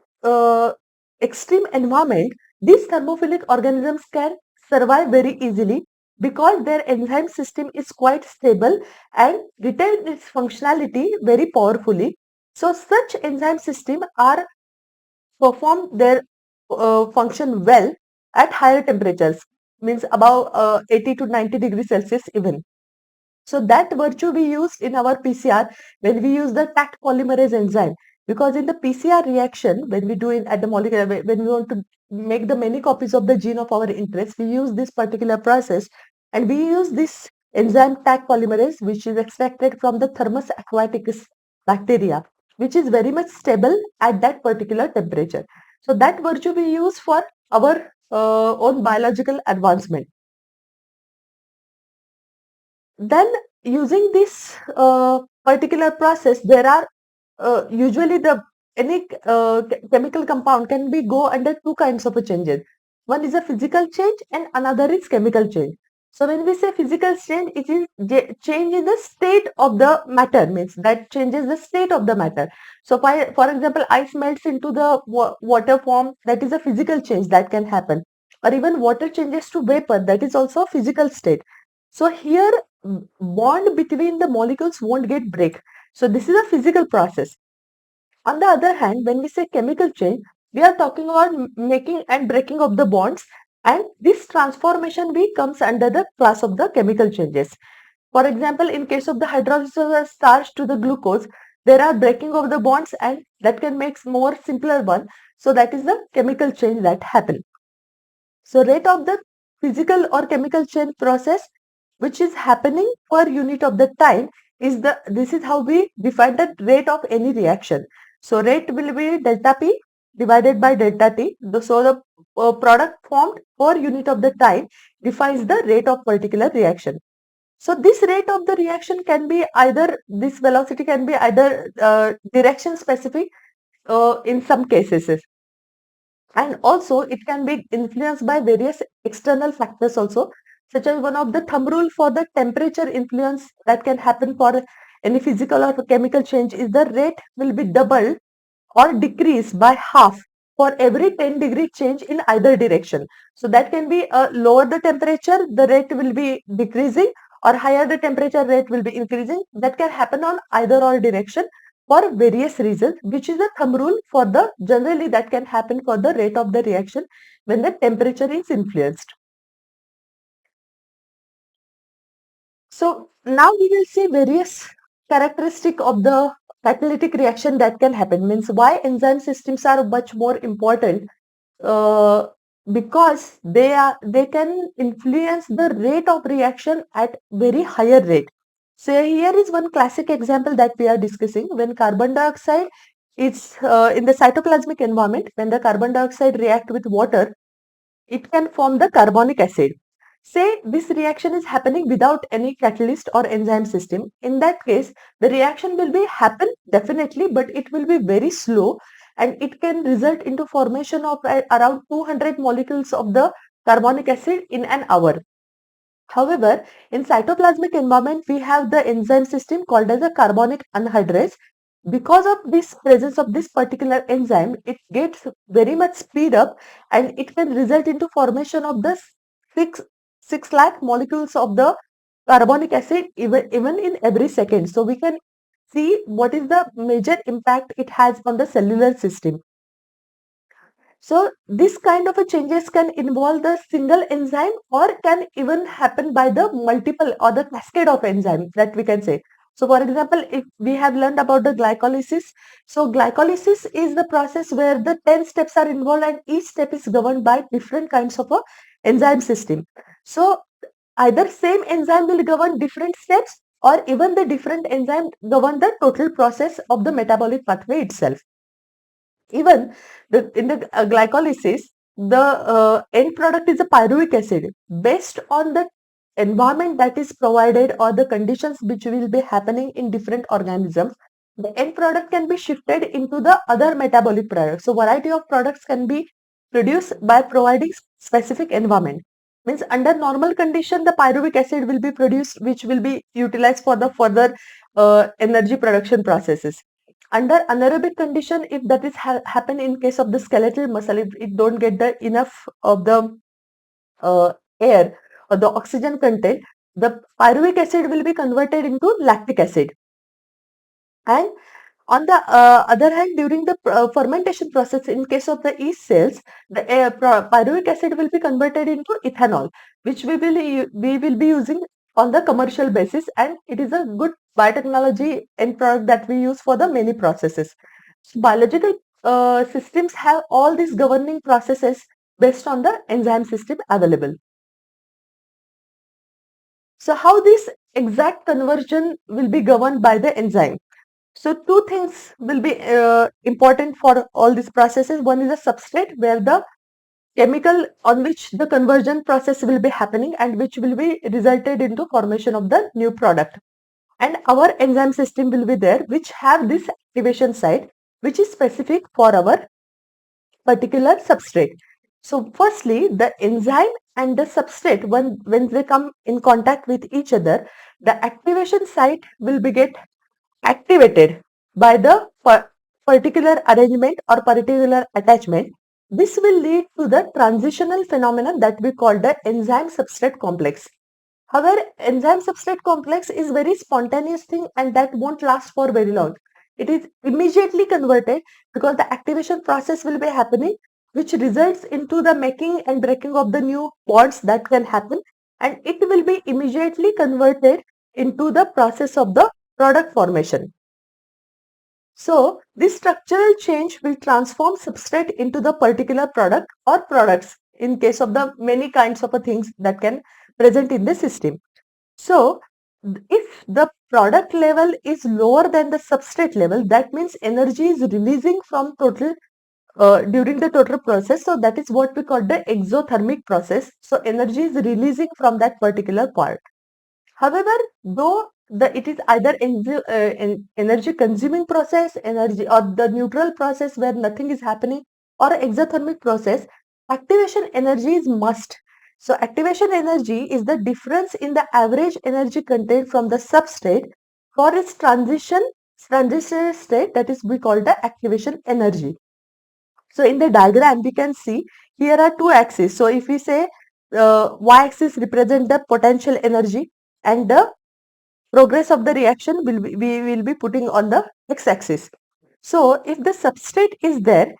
S1: extreme environment, these thermophilic organisms can survive very easily because their enzyme system is quite stable and retain its functionality very powerfully. So such enzyme system are perform their function well at higher temperatures, means above 80 to 90 degrees Celsius even. So that virtue we use in our PCR when we use the Taq polymerase enzyme, because in the PCR reaction when we do it at the molecular, when we want to make the many copies of the gene of our interest, we use this particular process, and we use this enzyme Taq polymerase which is extracted from the Thermus aquaticus bacteria, which is very much stable at that particular temperature. So that virtue we use for our own biological advancement. Then using this particular process, there are usually the any chemical compound can be go under two kinds of a changes. One is a physical change and another is chemical change. So when we say physical change, it is change in the state of the matter, means that changes the state of the matter. So for example, ice melts into the water form, that is a physical change that can happen. Or even water changes to vapor, that is also a physical state. So here bond between the molecules won't get break. So this is a physical process. On the other hand, when we say chemical change, we are talking about making and breaking of the bonds, and this transformation we comes under the class of the chemical changes. For example, in case of the hydrolysis of the starch to the glucose, there are breaking of the bonds and that can make more simpler one. So that is the chemical change that happen. So rate of the physical or chemical change process which is happening per unit of the time is this is how we define the rate of any reaction. So rate will be delta P divided by delta T. So the product formed per unit of the time defines the rate of particular reaction. So this rate of the reaction can be either, this velocity can be either direction specific in some cases, and also it can be influenced by various external factors also, such as one of the thumb rule for the temperature influence that can happen for any physical or chemical change is the rate will be doubled or decrease by half for every 10-degree change in either direction. So that can be lower the temperature, the rate will be decreasing, or higher the temperature, rate will be increasing. That can happen on either or direction for various reasons, which is a thumb rule for the generally that can happen for the rate of the reaction when the temperature is influenced. So now we will see various characteristic of the catalytic reaction that can happen, means why enzyme systems are much more important, uh, because they can influence the rate of reaction at very higher rate. So here is one classic example that we are discussing. When carbon dioxide is in the cytoplasmic environment, when the carbon dioxide react with water, it can form the carbonic acid. Say this reaction is happening without any catalyst or enzyme system. In that case, the reaction will be happen definitely, but it will be very slow, and it can result into formation of around 200 molecules of the carbonic acid in an hour. However, in cytoplasmic environment, we have the enzyme system called as a carbonic anhydrase. Because of this presence of this particular enzyme, it gets very much speed up, and it can result into formation of the 6, 6 lakh molecules of the carbonic acid even in every second. So we can see what is the major impact it has on the cellular system. So this kind of a changes can involve the single enzyme or can even happen by the multiple or the cascade of enzymes that we can say. So for example, if we have learned about the glycolysis, so glycolysis is the process where the 10 steps are involved and each step is governed by different kinds of a enzyme system. So either same enzyme will govern different steps or even the different enzyme govern the total process of the metabolic pathway itself. Even in the glycolysis, the end product is a pyruvic acid. Based on the environment that is provided or the conditions which will be happening in different organisms, the end product can be shifted into the other metabolic products. So variety of products can be produced by providing specific environment. Means under normal condition, the pyruvic acid will be produced, which will be utilized for the further energy production processes. Under anaerobic condition, if that is happen in case of the skeletal muscle, if it don't get the enough of the air or the oxygen content, the pyruvic acid will be converted into lactic acid. And on the other hand, during the fermentation process, in case of the yeast cells, the pyruvic acid will be converted into ethanol, which we will be using on the commercial basis, and it is a good biotechnology end product that we use for the many processes. So biological systems have all these governing processes based on the enzyme system available. So how this exact conversion will be governed by the enzyme? So two things will be important for all these processes. One is a substrate where the chemical on which the conversion process will be happening and which will be resulted into formation of the new product. And our enzyme system will be there, which have this activation site, which is specific for our particular substrate. So firstly, the enzyme and the substrate, when they come in contact with each other, the activation site will be get activated by the particular arrangement or particular attachment. This will lead to the transitional phenomenon that we call the enzyme substrate complex. However, enzyme substrate complex is very spontaneous thing and that won't last for very long. It is immediately converted because the activation process will be happening, which results into the making and breaking of the new bonds that can happen, and it will be immediately converted into the process of the product formation. So this structural change will transform substrate into the particular product or products in case of the many kinds of things that can present in the system. So if the product level is lower than the substrate level, that means energy is releasing from total during the total process. So that is what we call the exothermic process. So energy is releasing from that particular part. However, though it is either energy consuming process, energy or the neutral process where nothing is happening, or exothermic process, activation energy is must. So activation energy is the difference in the average energy content from the substrate for its transition state, that is we call the activation energy. So in the diagram we can see here are two axes. So if we say y-axis represent the potential energy and the progress of the reaction we will be putting on the x-axis. So if the substrate is there,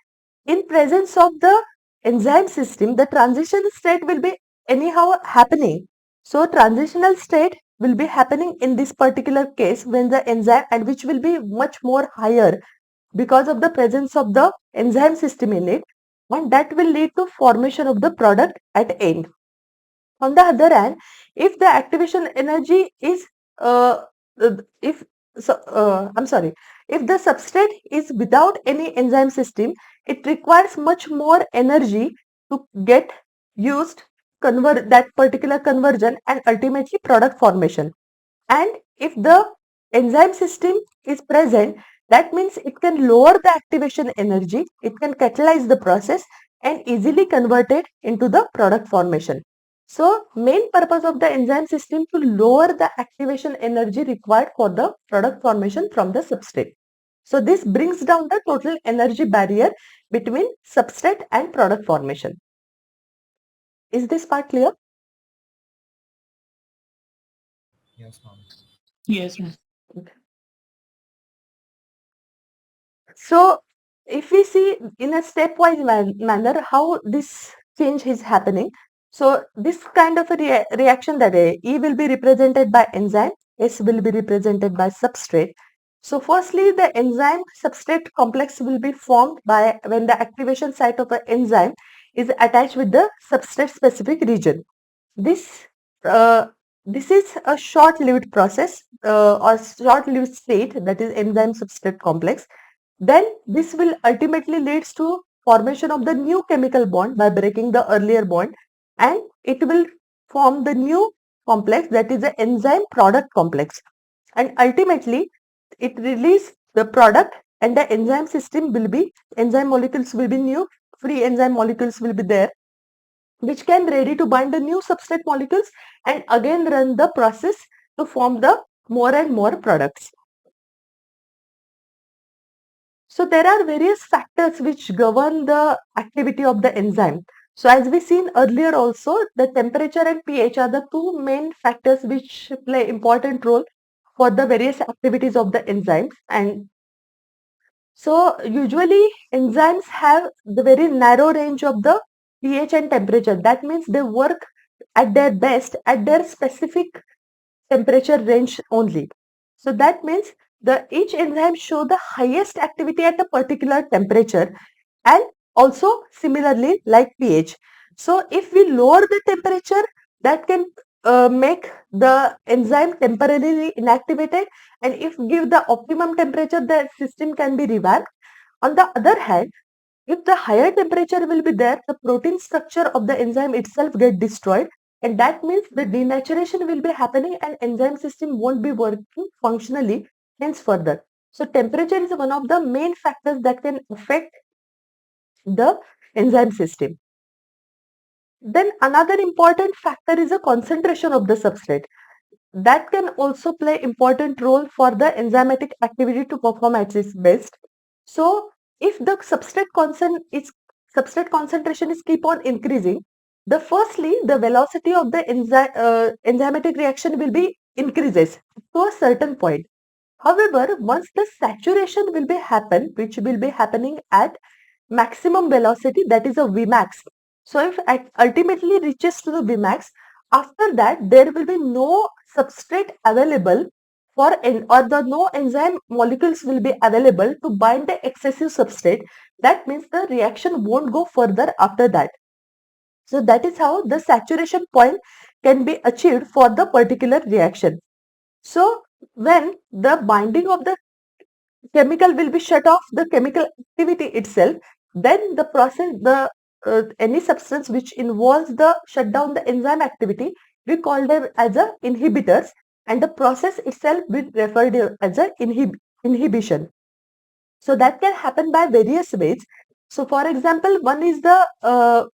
S1: in presence of the enzyme system, the transition state will be anyhow happening. So transitional state will be happening in this particular case when the enzyme, and which will be much more higher because of the presence of the enzyme system in it, and that will lead to formation of the product at end. On the other hand, if the activation energy is if so, I'm sorry, if the substrate is without any enzyme system, it requires much more energy to get used, convert that particular conversion, and ultimately product formation. And if the enzyme system is present, that means it can lower the activation energy, it can catalyze the process and easily convert it into the product formation. So main purpose of the enzyme system to lower the activation energy required for the product formation from the substrate. So this brings down the total energy barrier between substrate and product formation. Is this part clear?
S2: Yes, ma'am.
S3: Yes, ma'am.
S1: So, if we see in a stepwise manner how this change is happening, so this kind of a reaction, that E will be represented by enzyme, S will be represented by substrate. So, firstly, the enzyme substrate complex will be formed by when the activation site of an enzyme is attached with the substrate specific region. This uh, this is a short-lived process or short-lived state, that is enzyme substrate complex. Then this will ultimately leads to formation of the new chemical bond by breaking the earlier bond, and it will form the new complex, that is the enzyme product complex, and ultimately it release the product, and the enzyme system will be, enzyme molecules will be new, free enzyme molecules will be there, which can ready to bind the new substrate molecules and again run the process to form the more and more products. So there are various factors which govern the activity of the enzyme. So as we seen earlier also, the temperature and pH are the two main factors which play important role for the various activities of the enzymes. And so usually enzymes have the very narrow range of the pH and temperature. That means they work at their best at their specific temperature range only. So that means the each enzyme show the highest activity at a particular temperature, and also similarly like pH. So if we lower the temperature, that can make the enzyme temporarily inactivated, and if give the optimum temperature, the system can be revamped. On the other hand, if the higher temperature will be there, the protein structure of the enzyme itself get destroyed, and that means the denaturation will be happening and enzyme system won't be working functionally hence further. So temperature is one of the main factors that can affect the enzyme system. Then another important factor is the concentration of the substrate. That can also play important role for the enzymatic activity to perform at its best. So if the substrate concentration is keep on increasing, the firstly the velocity of the enzymatic reaction will be increases to a certain point. However, once the saturation will be happen, which will be happening at maximum velocity, that is a Vmax. So if it ultimately reaches to the Vmax, after that there will be no substrate available for or the no enzyme molecules will be available to bind the excessive substrate. That means the reaction won't go further after that. So that is how the saturation point can be achieved for the particular reaction. So when the binding of the chemical will be shut off, the chemical activity itself, then the process, the any substance which involves the shut down the enzyme activity, we call them as a inhibitors, and the process itself will referred as a inhibition. So that can happen by various ways. So for example, one is the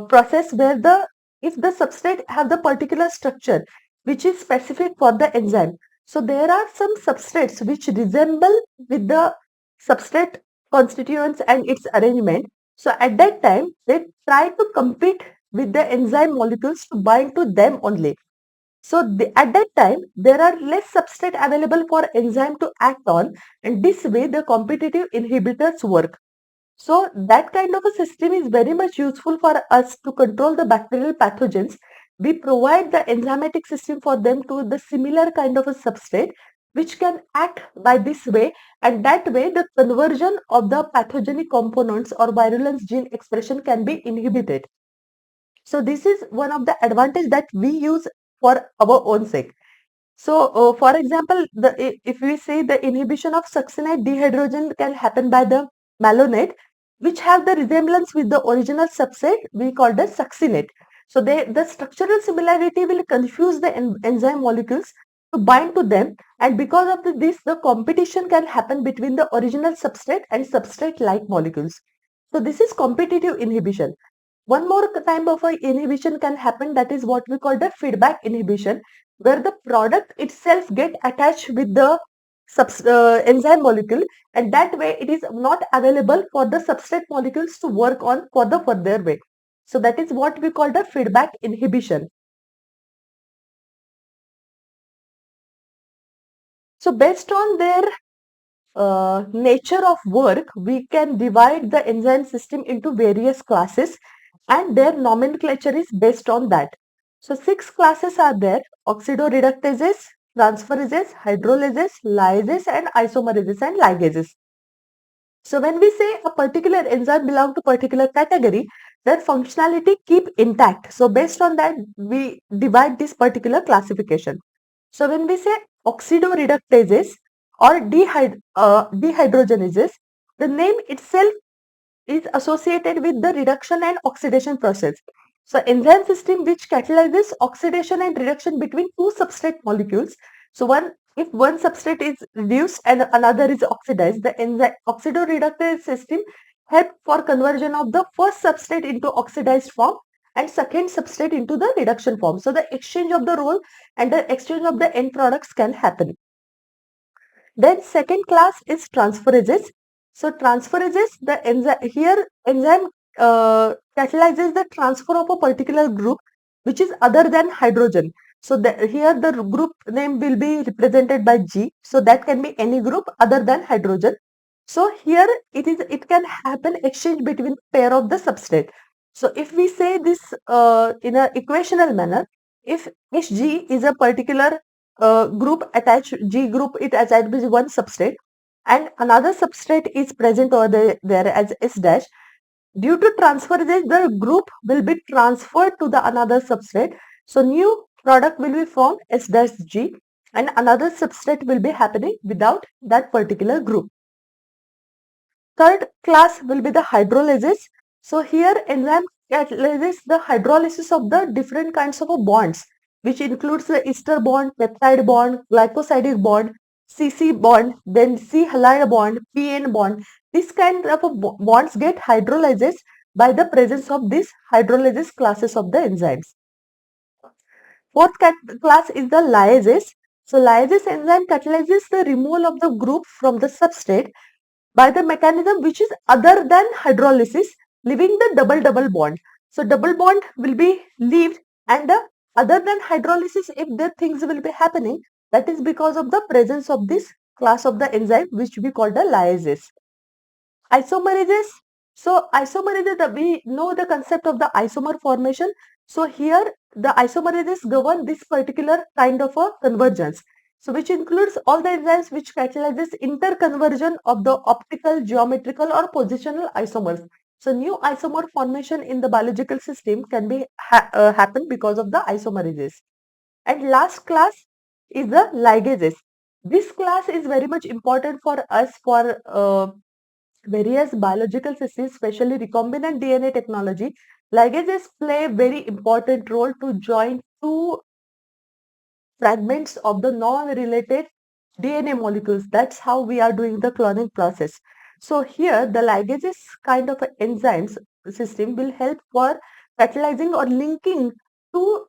S1: process where the if the substrate have the particular structure which is specific for the enzyme. So there are some substrates which resemble with the substrate constituents and its arrangement. So at that time, they try to compete with the enzyme molecules to bind to them only. So at that time, there are less substrate available for enzyme to act on, and this way the competitive inhibitors work. So that kind of a system is very much useful for us to control the bacterial pathogens. We provide the enzymatic system for them to the similar kind of a substrate which can act by this way, and that way the conversion of the pathogenic components or virulence gene expression can be inhibited. So this is one of the advantage that we use for our own sake. So, for example, if we say the inhibition of succinate dehydrogen can happen by the malonate, which have the resemblance with the original substrate, we call the succinate. So, the structural similarity will confuse the enzyme molecules to bind to them, and because of this, the competition can happen between the original substrate and substrate-like molecules. So, this is competitive inhibition. One more type of inhibition can happen, that is what we call the feedback inhibition, where the product itself get attached with the enzyme molecule, and that way it is not available for the substrate molecules to work on for the further way. So that is what we call the feedback inhibition. So based on their nature of work, we can divide the enzyme system into various classes, and their nomenclature is based on that. So 6 classes are there: oxidoreductases, transferases, hydrolases, lyases, and isomerases and ligases. So when we say a particular enzyme belong to particular category, their functionality keep intact. So based on that, we divide this particular classification. So when we say oxidoreductases or dehydrogenases, the name itself is associated with the reduction and oxidation process. So enzyme system which catalyzes oxidation and reduction between two substrate molecules. So if one substrate is reduced and another is oxidized, the enzyme oxidoreductase system help for conversion of the first substrate into oxidized form and second substrate into the reduction form. So the exchange of the role and the exchange of the end products can happen. Then second class is transferases. So transferases, the enzyme catalyzes the transfer of a particular group which is other than hydrogen. So here the group name will be represented by G. So that can be any group other than hydrogen. So here it can happen exchange between pair of the substrate. So if we say this in a equational manner, if Hg is a particular group attached, G group it attached with one substrate, and another substrate is present over there as S dash. Due to transferase, the group will be transferred to the another substrate. So new product will be formed S dash G, and another substrate will be happening without that particular group. Third class will be the hydrolases. So here enzyme catalyzes the hydrolysis of the different kinds of bonds, which includes the ester bond, peptide bond, glycosidic bond, CC bond, then C halide bond, PN bond. This kind of bonds get hydrolyzed by the presence of these hydrolysis classes of the enzymes. Fourth class is the lyases. So lyase enzyme catalyzes the removal of the group from the substrate by the mechanism which is other than hydrolysis, leaving the double bond. So double bond will be left, and other than hydrolysis, if the things will be happening, that is because of the presence of this class of the enzyme which we call the lyases. Isomerases. So isomerases, we know the concept of the isomer formation. So here the isomerases govern this particular kind of a convergence. So which includes all the enzymes which catalyzes interconversion of the optical, geometrical or positional isomers. So new isomer formation in the biological system can be happen because of the isomerases. And last class is the ligases. This class is very much important for us for various biological systems, especially recombinant DNA technology. Ligases play a very important role to join two fragments of the non-related DNA molecules. That's how we are doing the cloning process. So here the ligases kind of a enzymes system will help for catalyzing or linking two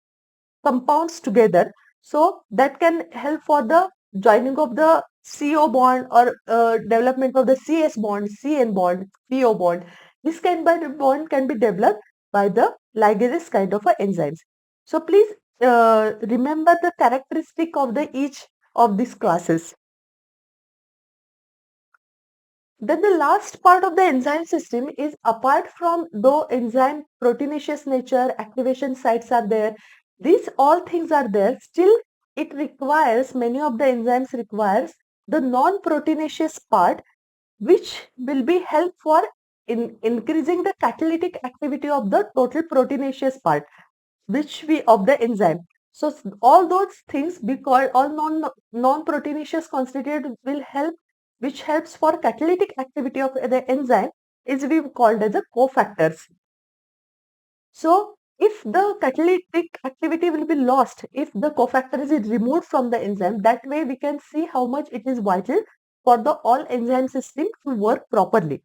S1: compounds together. So that can help for the joining of the CO bond or development of the CS bond, CN bond, PO bond. This kind of bond can be developed by the ligases kind of a enzymes. So please remember the characteristic of the each of these classes. Then the last part of the enzyme system is, apart from the enzyme proteinaceous nature, activation sites are there, these all things are there, still it requires, many of the enzymes requires the non-proteinaceous part, which will be help for in increasing the catalytic activity of the total proteinaceous part, which we of the enzyme. So all those things we call all non-proteinaceous constituent will help, which helps for catalytic activity of the enzyme, is we called as a cofactors. So if the catalytic activity will be lost, if the cofactor is removed from the enzyme, that way we can see how much it is vital for the all enzyme system to work properly.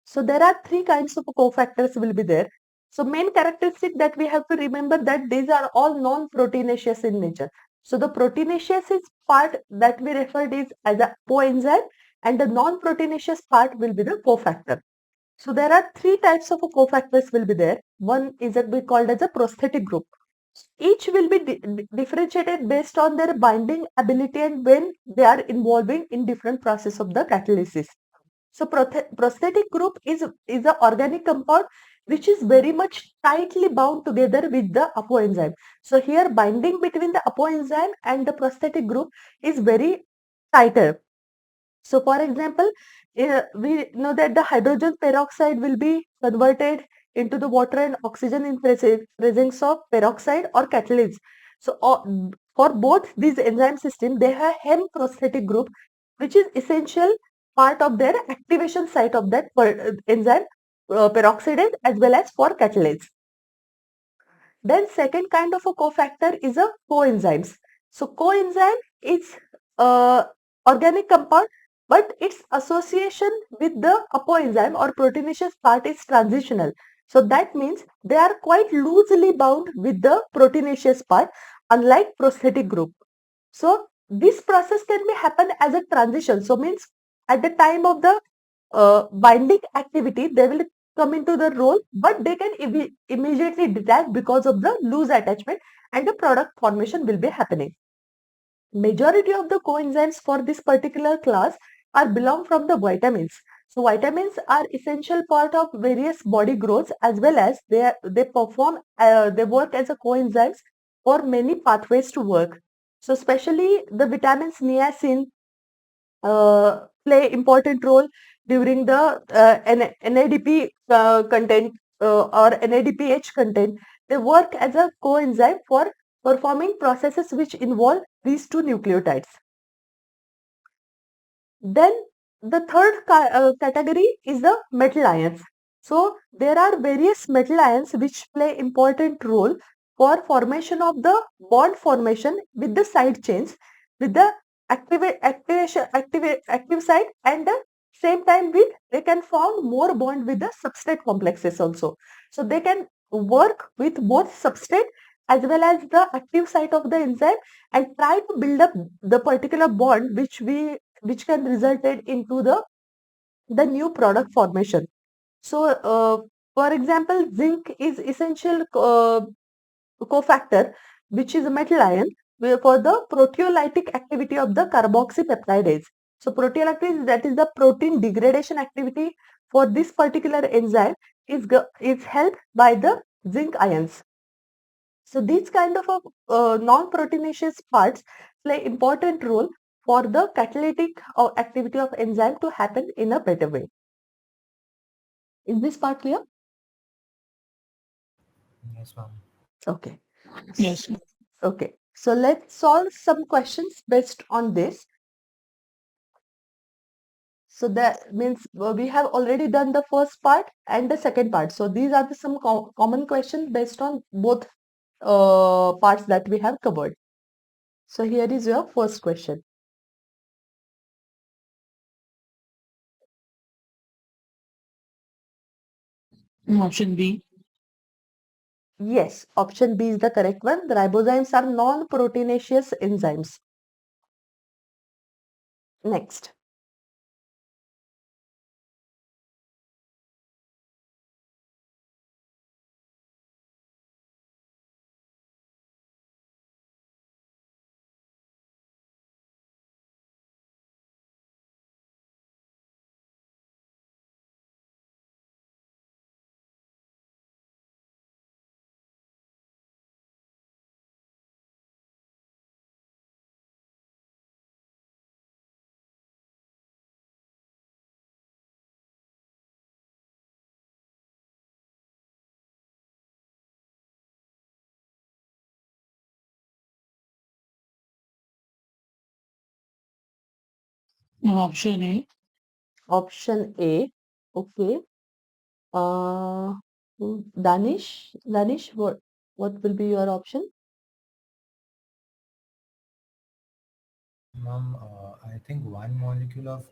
S1: So there are three kinds of cofactors will be there. So main characteristic that we have to remember that these are all non-proteinaceous in nature. So the proteinaceous is part that we referred is as a coenzyme, and the non-proteinaceous part will be the cofactor. So there are three types of cofactors will be there. One is that we called as a prosthetic group. Each will be differentiated based on their binding ability and when they are involving in different process of the catalysis. So prosthetic group is an organic compound which is very much tightly bound together with the apoenzyme. So here binding between the apoenzyme and the prosthetic group is very tighter. So for example, we know that the hydrogen peroxide will be converted into the water and oxygen in presence of peroxide or catalyst. So for both these enzyme system, they have hem prosthetic group, which is essential part of their activation site of that enzyme peroxidase as well as for catalase. Then second kind of a cofactor is a coenzymes. So coenzyme is organic compound, but its association with the apoenzyme or proteinaceous part is transitional. So that means they are quite loosely bound with the proteinaceous part, unlike prosthetic group. So this process can be happen as a transition. So means at the time of the binding activity, they will come into the role, but they can immediately detach because of the loose attachment, and the product formation will be happening. Majority of the coenzymes for this particular class are belong from the vitamins. So vitamins are essential part of various body growths, as well as they work as a coenzymes for many pathways to work. So especially the vitamins niacin play important role during the NADP content or NADPH content. They work as a coenzyme for performing processes which involve these two nucleotides. Then the third category is the metal ions. So there are various metal ions which play important role for formation of the bond formation with the side chains, with the active side, and the same time with they can form more bond with the substrate complexes also. So they can work with both substrate as well as the active site of the enzyme and try to build up the particular bond which can resulted into the new product formation. So for example, zinc is essential cofactor, which is a metal ion for the proteolytic activity of the carboxypeptidase. So proteolysis, that is the protein degradation activity for this particular enzyme, is helped by the zinc ions. So these kind of non-proteinaceous parts play important role for the catalytic activity of enzyme to happen in a better way. Is this part clear?
S2: Yes, ma'am.
S1: Okay.
S3: Yes.
S1: Okay. So let's solve some questions based on this. So that means we have already done the first part and the second part. So these are some common questions based on both parts that we have covered. So here is your first question.
S3: Option B.
S1: Yes, option B is the correct one. The ribozymes are non-proteinaceous enzymes. Next.
S3: Option A.
S1: Option A. Okay. Uh, Danish, what will be your option?
S2: Ma'am, I think one molecule of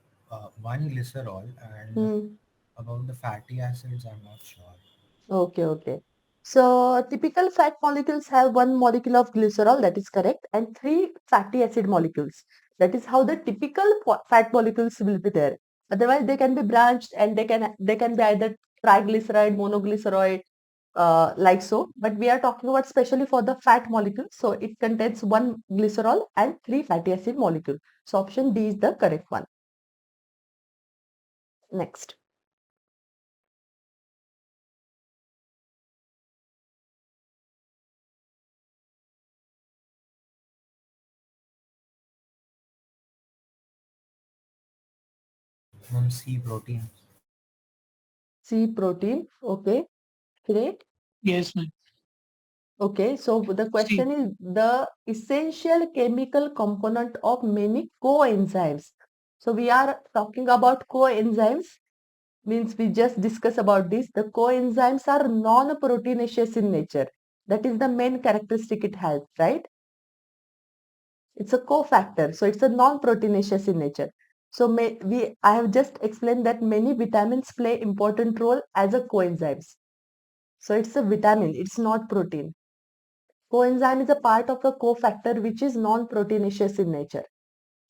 S2: one glycerol, and
S1: Hmm.
S2: about the fatty acids, I'm not sure.
S1: Okay, okay. So typical fat molecules have one molecule of glycerol, that is correct, and three fatty acid molecules. That is how the typical fat molecules will be there. Otherwise, they can be branched and they can be either triglyceride, monoglyceride, like so. But we are talking about specially for the fat molecule. So it contains one glycerol and three fatty acid molecule. So option D is the correct one. Next.
S2: Ma'am, C protein.
S1: C protein. Okay, great.
S3: Yes, ma'am.
S1: Okay, so the
S3: C.
S1: question is the essential chemical component of many coenzymes. So we are talking about coenzymes, means we just discuss about this. The coenzymes are non-proteinaceous in nature. That is the main characteristic it has, right? It's a cofactor, so it's a non-proteinaceous in nature. So I have just explained that many vitamins play important role as a coenzymes. So it's a vitamin, it's not protein. Coenzyme is a part of the cofactor which is non-proteinaceous in nature.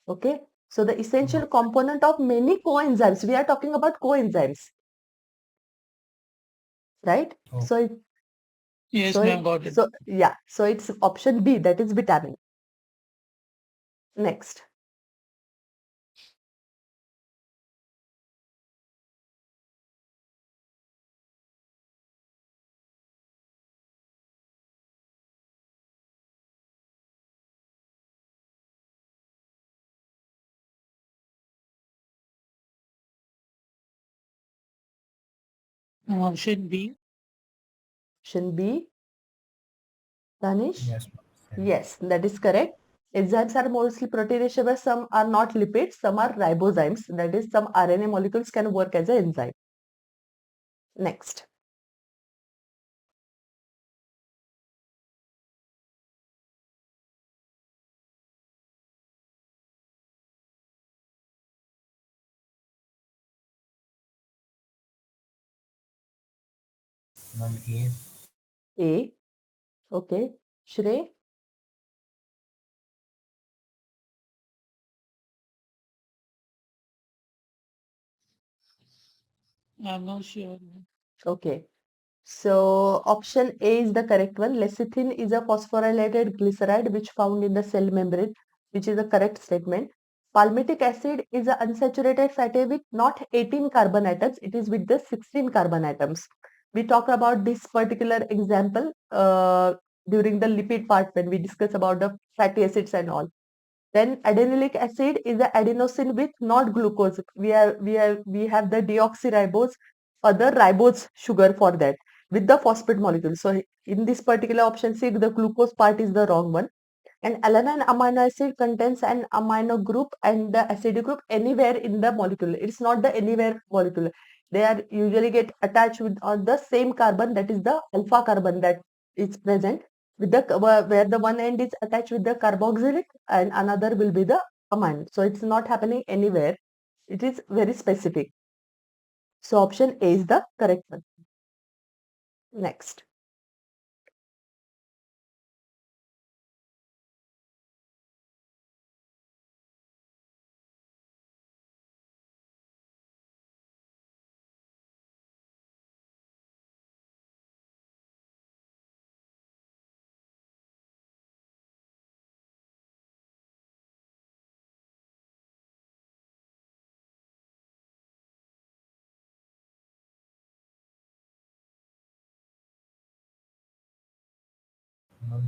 S1: Okay. So the
S2: Oh,
S1: essential component of many coenzymes, we are talking about coenzymes, right?
S2: oh,
S1: So
S3: Yes, ma'am. Got it.
S1: yeah. So it's option B, that is vitamin. Next.
S3: Option B.
S1: Option B, Danish.
S2: yes, ma'am. Same.
S1: Yes, that is correct. Enzymes are mostly proteinaceous, but some are not lipids, some are ribozymes. That is, some RNA molecules can work as an enzyme. Next.
S2: Ma'am, A.
S1: A. Okay. Shrey.
S3: I'm not sure, ma'am.
S1: Okay. So option A is the correct one. Lecithin is a phosphorylated glyceride which found in the cell membrane, which is the correct statement. Palmitic acid is an unsaturated fatty with not 18 carbon atoms, it is with the 16 carbon atoms. We talk about this particular example during the lipid part when we discuss about the fatty acids and all. Then adenylate acid is the adenosine with not glucose. We have the deoxyribose or the ribose sugar for that with the phosphate molecule. So in this particular option C, the glucose part is the wrong one. And alanine amino acid contains an amino group and the acidic group anywhere in the molecule. It's not the anywhere molecule. They are usually get attached with on the same carbon, that is the alpha carbon that is present. with the where the one end is attached with the carboxylic and another will be the amine. So it's not happening anywhere. It is very specific. So option A is the correct one. Next.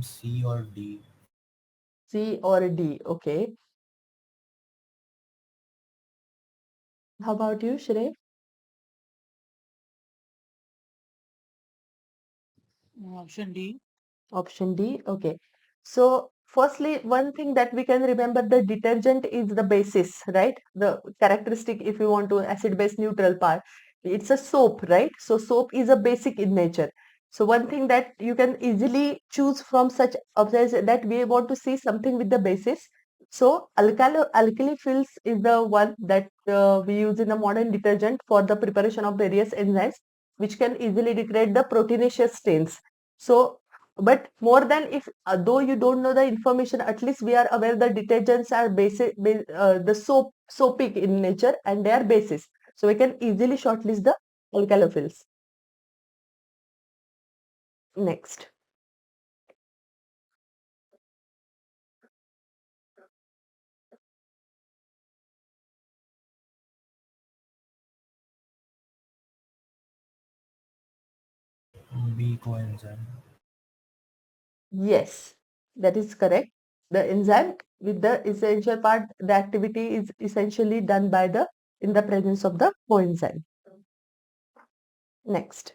S2: C or D.
S1: C or D. Okay. How about you, Shrey?
S3: Option D.
S1: Option D. Okay. So, firstly, one thing that we can remember, the detergent is the basis, right? The characteristic, if you want to acid base neutral part, it's a soap, right? So, soap is a basic in nature. So, one thing that you can easily choose from such observes that we want to see something with the basis. So, alkali fills is the one that we use in the modern detergent for the preparation of various enzymes, which can easily degrade the proteinaceous stains. So, but more than if though you don't know the information, at least we are aware the detergents are the soapy in nature and they are bases, so we can easily shortlist the alkalophils. Next.
S2: B coenzyme.
S1: Yes, that is correct. The enzyme with the essential part, the activity is essentially done by the in the presence of the coenzyme. Next.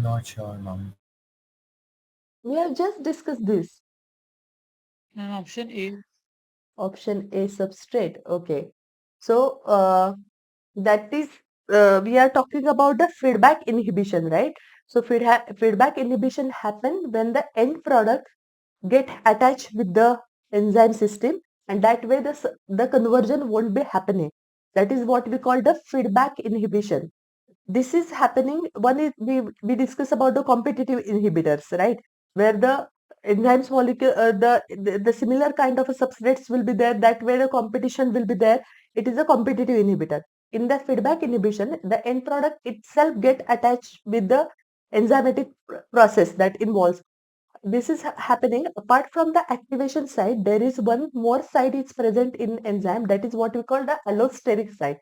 S2: Not sure, ma'am.
S1: We have just discussed this.
S3: And option A.
S1: Option A, substrate. Okay. So, that is, we are talking about the feedback inhibition, right? So, feedback inhibition happen when the end product get attached with the enzyme system, and that way the conversion won't be happening. That is what we call the feedback inhibition. This is happening. One is we discuss about the competitive inhibitors, right? Where the enzymes molecule, the similar kind of a substrates will be there. That way the competition will be there. It is a competitive inhibitor. In the feedback inhibition, the end product itself get attached with the enzymatic process that involves. This is happening apart from the activation side. There is one more side is present in enzyme, that is what we call the allosteric side.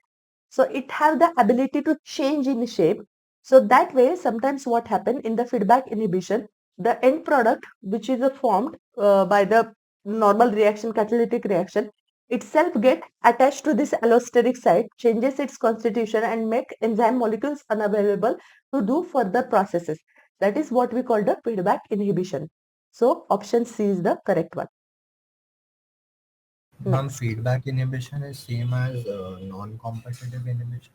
S1: So it have the ability to change in shape. So that way, sometimes what happen in the feedback inhibition, the end product which is formed by the normal reaction, catalytic reaction, itself get attached to this allosteric site, changes its constitution and make enzyme molecules unavailable to do further processes. That is what we call the feedback inhibition. So option C is the correct one.
S2: Ma'am,
S1: Next.
S2: feedback inhibition is same as non-competitive inhibition.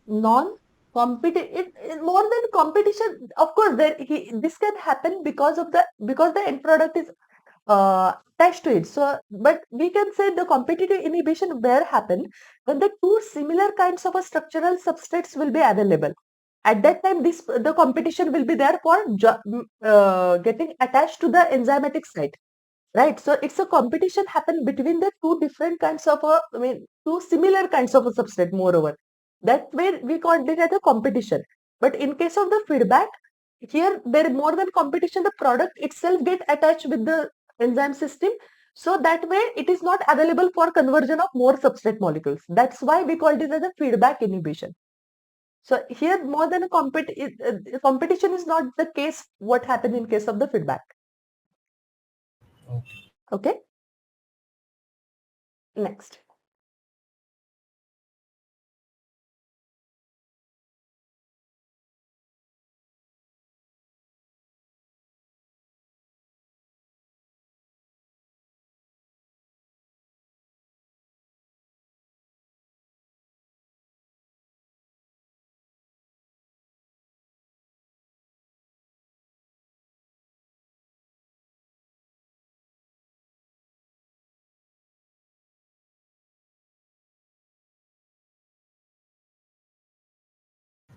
S1: Non-competitive, more than competition, of course this can happen because the end product is attached to it. So, but we can say the competitive inhibition where happen when the two similar kinds of a structural substrates will be available. At that time, this the competition will be there for getting attached to the enzymatic site. Right. So it's a competition happen between the two different kinds of two similar kinds of a substrate, moreover. That way we call it as a competition. But in case of the feedback, here there more than competition, the product itself get attached with the enzyme system. So that way it is not available for conversion of more substrate molecules. That's why we call it as a feedback inhibition. So here more than a competition is not the case what happened in case of the feedback.
S2: Okay.
S1: Okay. Next.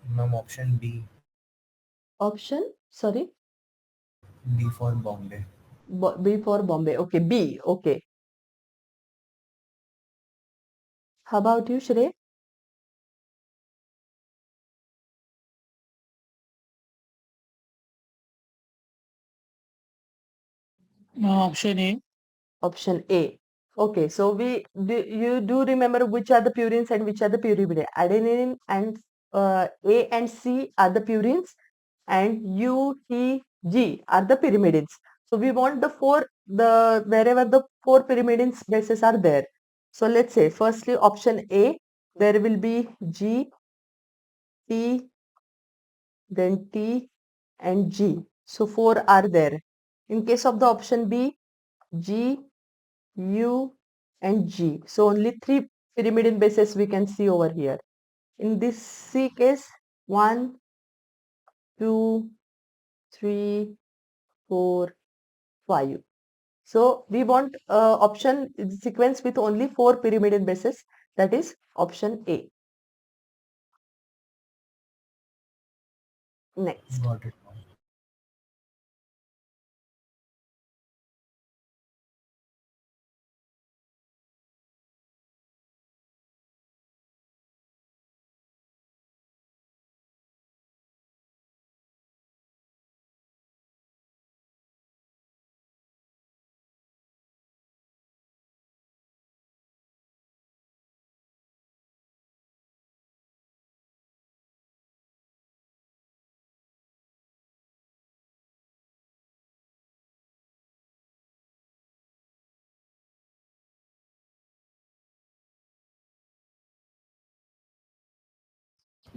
S2: Ma'am, option D.
S1: Option, sorry,
S2: B for Bombay.
S1: B for Bombay. Okay, B. Okay. How about you, Shrey?
S3: Option A.
S1: Option A. Okay, so you do remember which are the purines and which are the pyrimidines. Adenine and A and C are the purines, and U, T, G are the pyrimidines. So we want the wherever the four pyrimidines bases are there. So let's say firstly option A, there will be G, T, then T and G. So four are there. In case of the option B, G, U and G. So only three pyrimidine bases we can see over here. In this C case, 1, 2, 3, 4, 5. So we want option sequence with only four pyrimidine bases. That is option A. Next.
S2: Got it.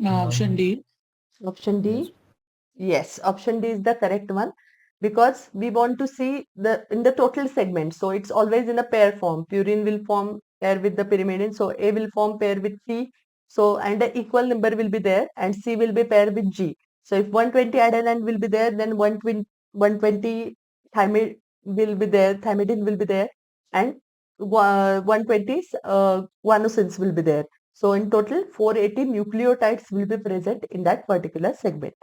S3: Option
S2: Ma'am,
S3: D.
S1: Option
S2: yes.
S1: D. Yes, option D is the correct one because we want to see the in the total segment. So it's always in a pair form. Purine will form pair with the pyrimidine. So A will form pair with T. So and the equal number will be there and C will be pair with G. So if 120 adenine will be there, then 120 thymidine will be there, thymidine will be there, and 120 guanosines will be there. So in total, 480 nucleotides will be present in that particular segment.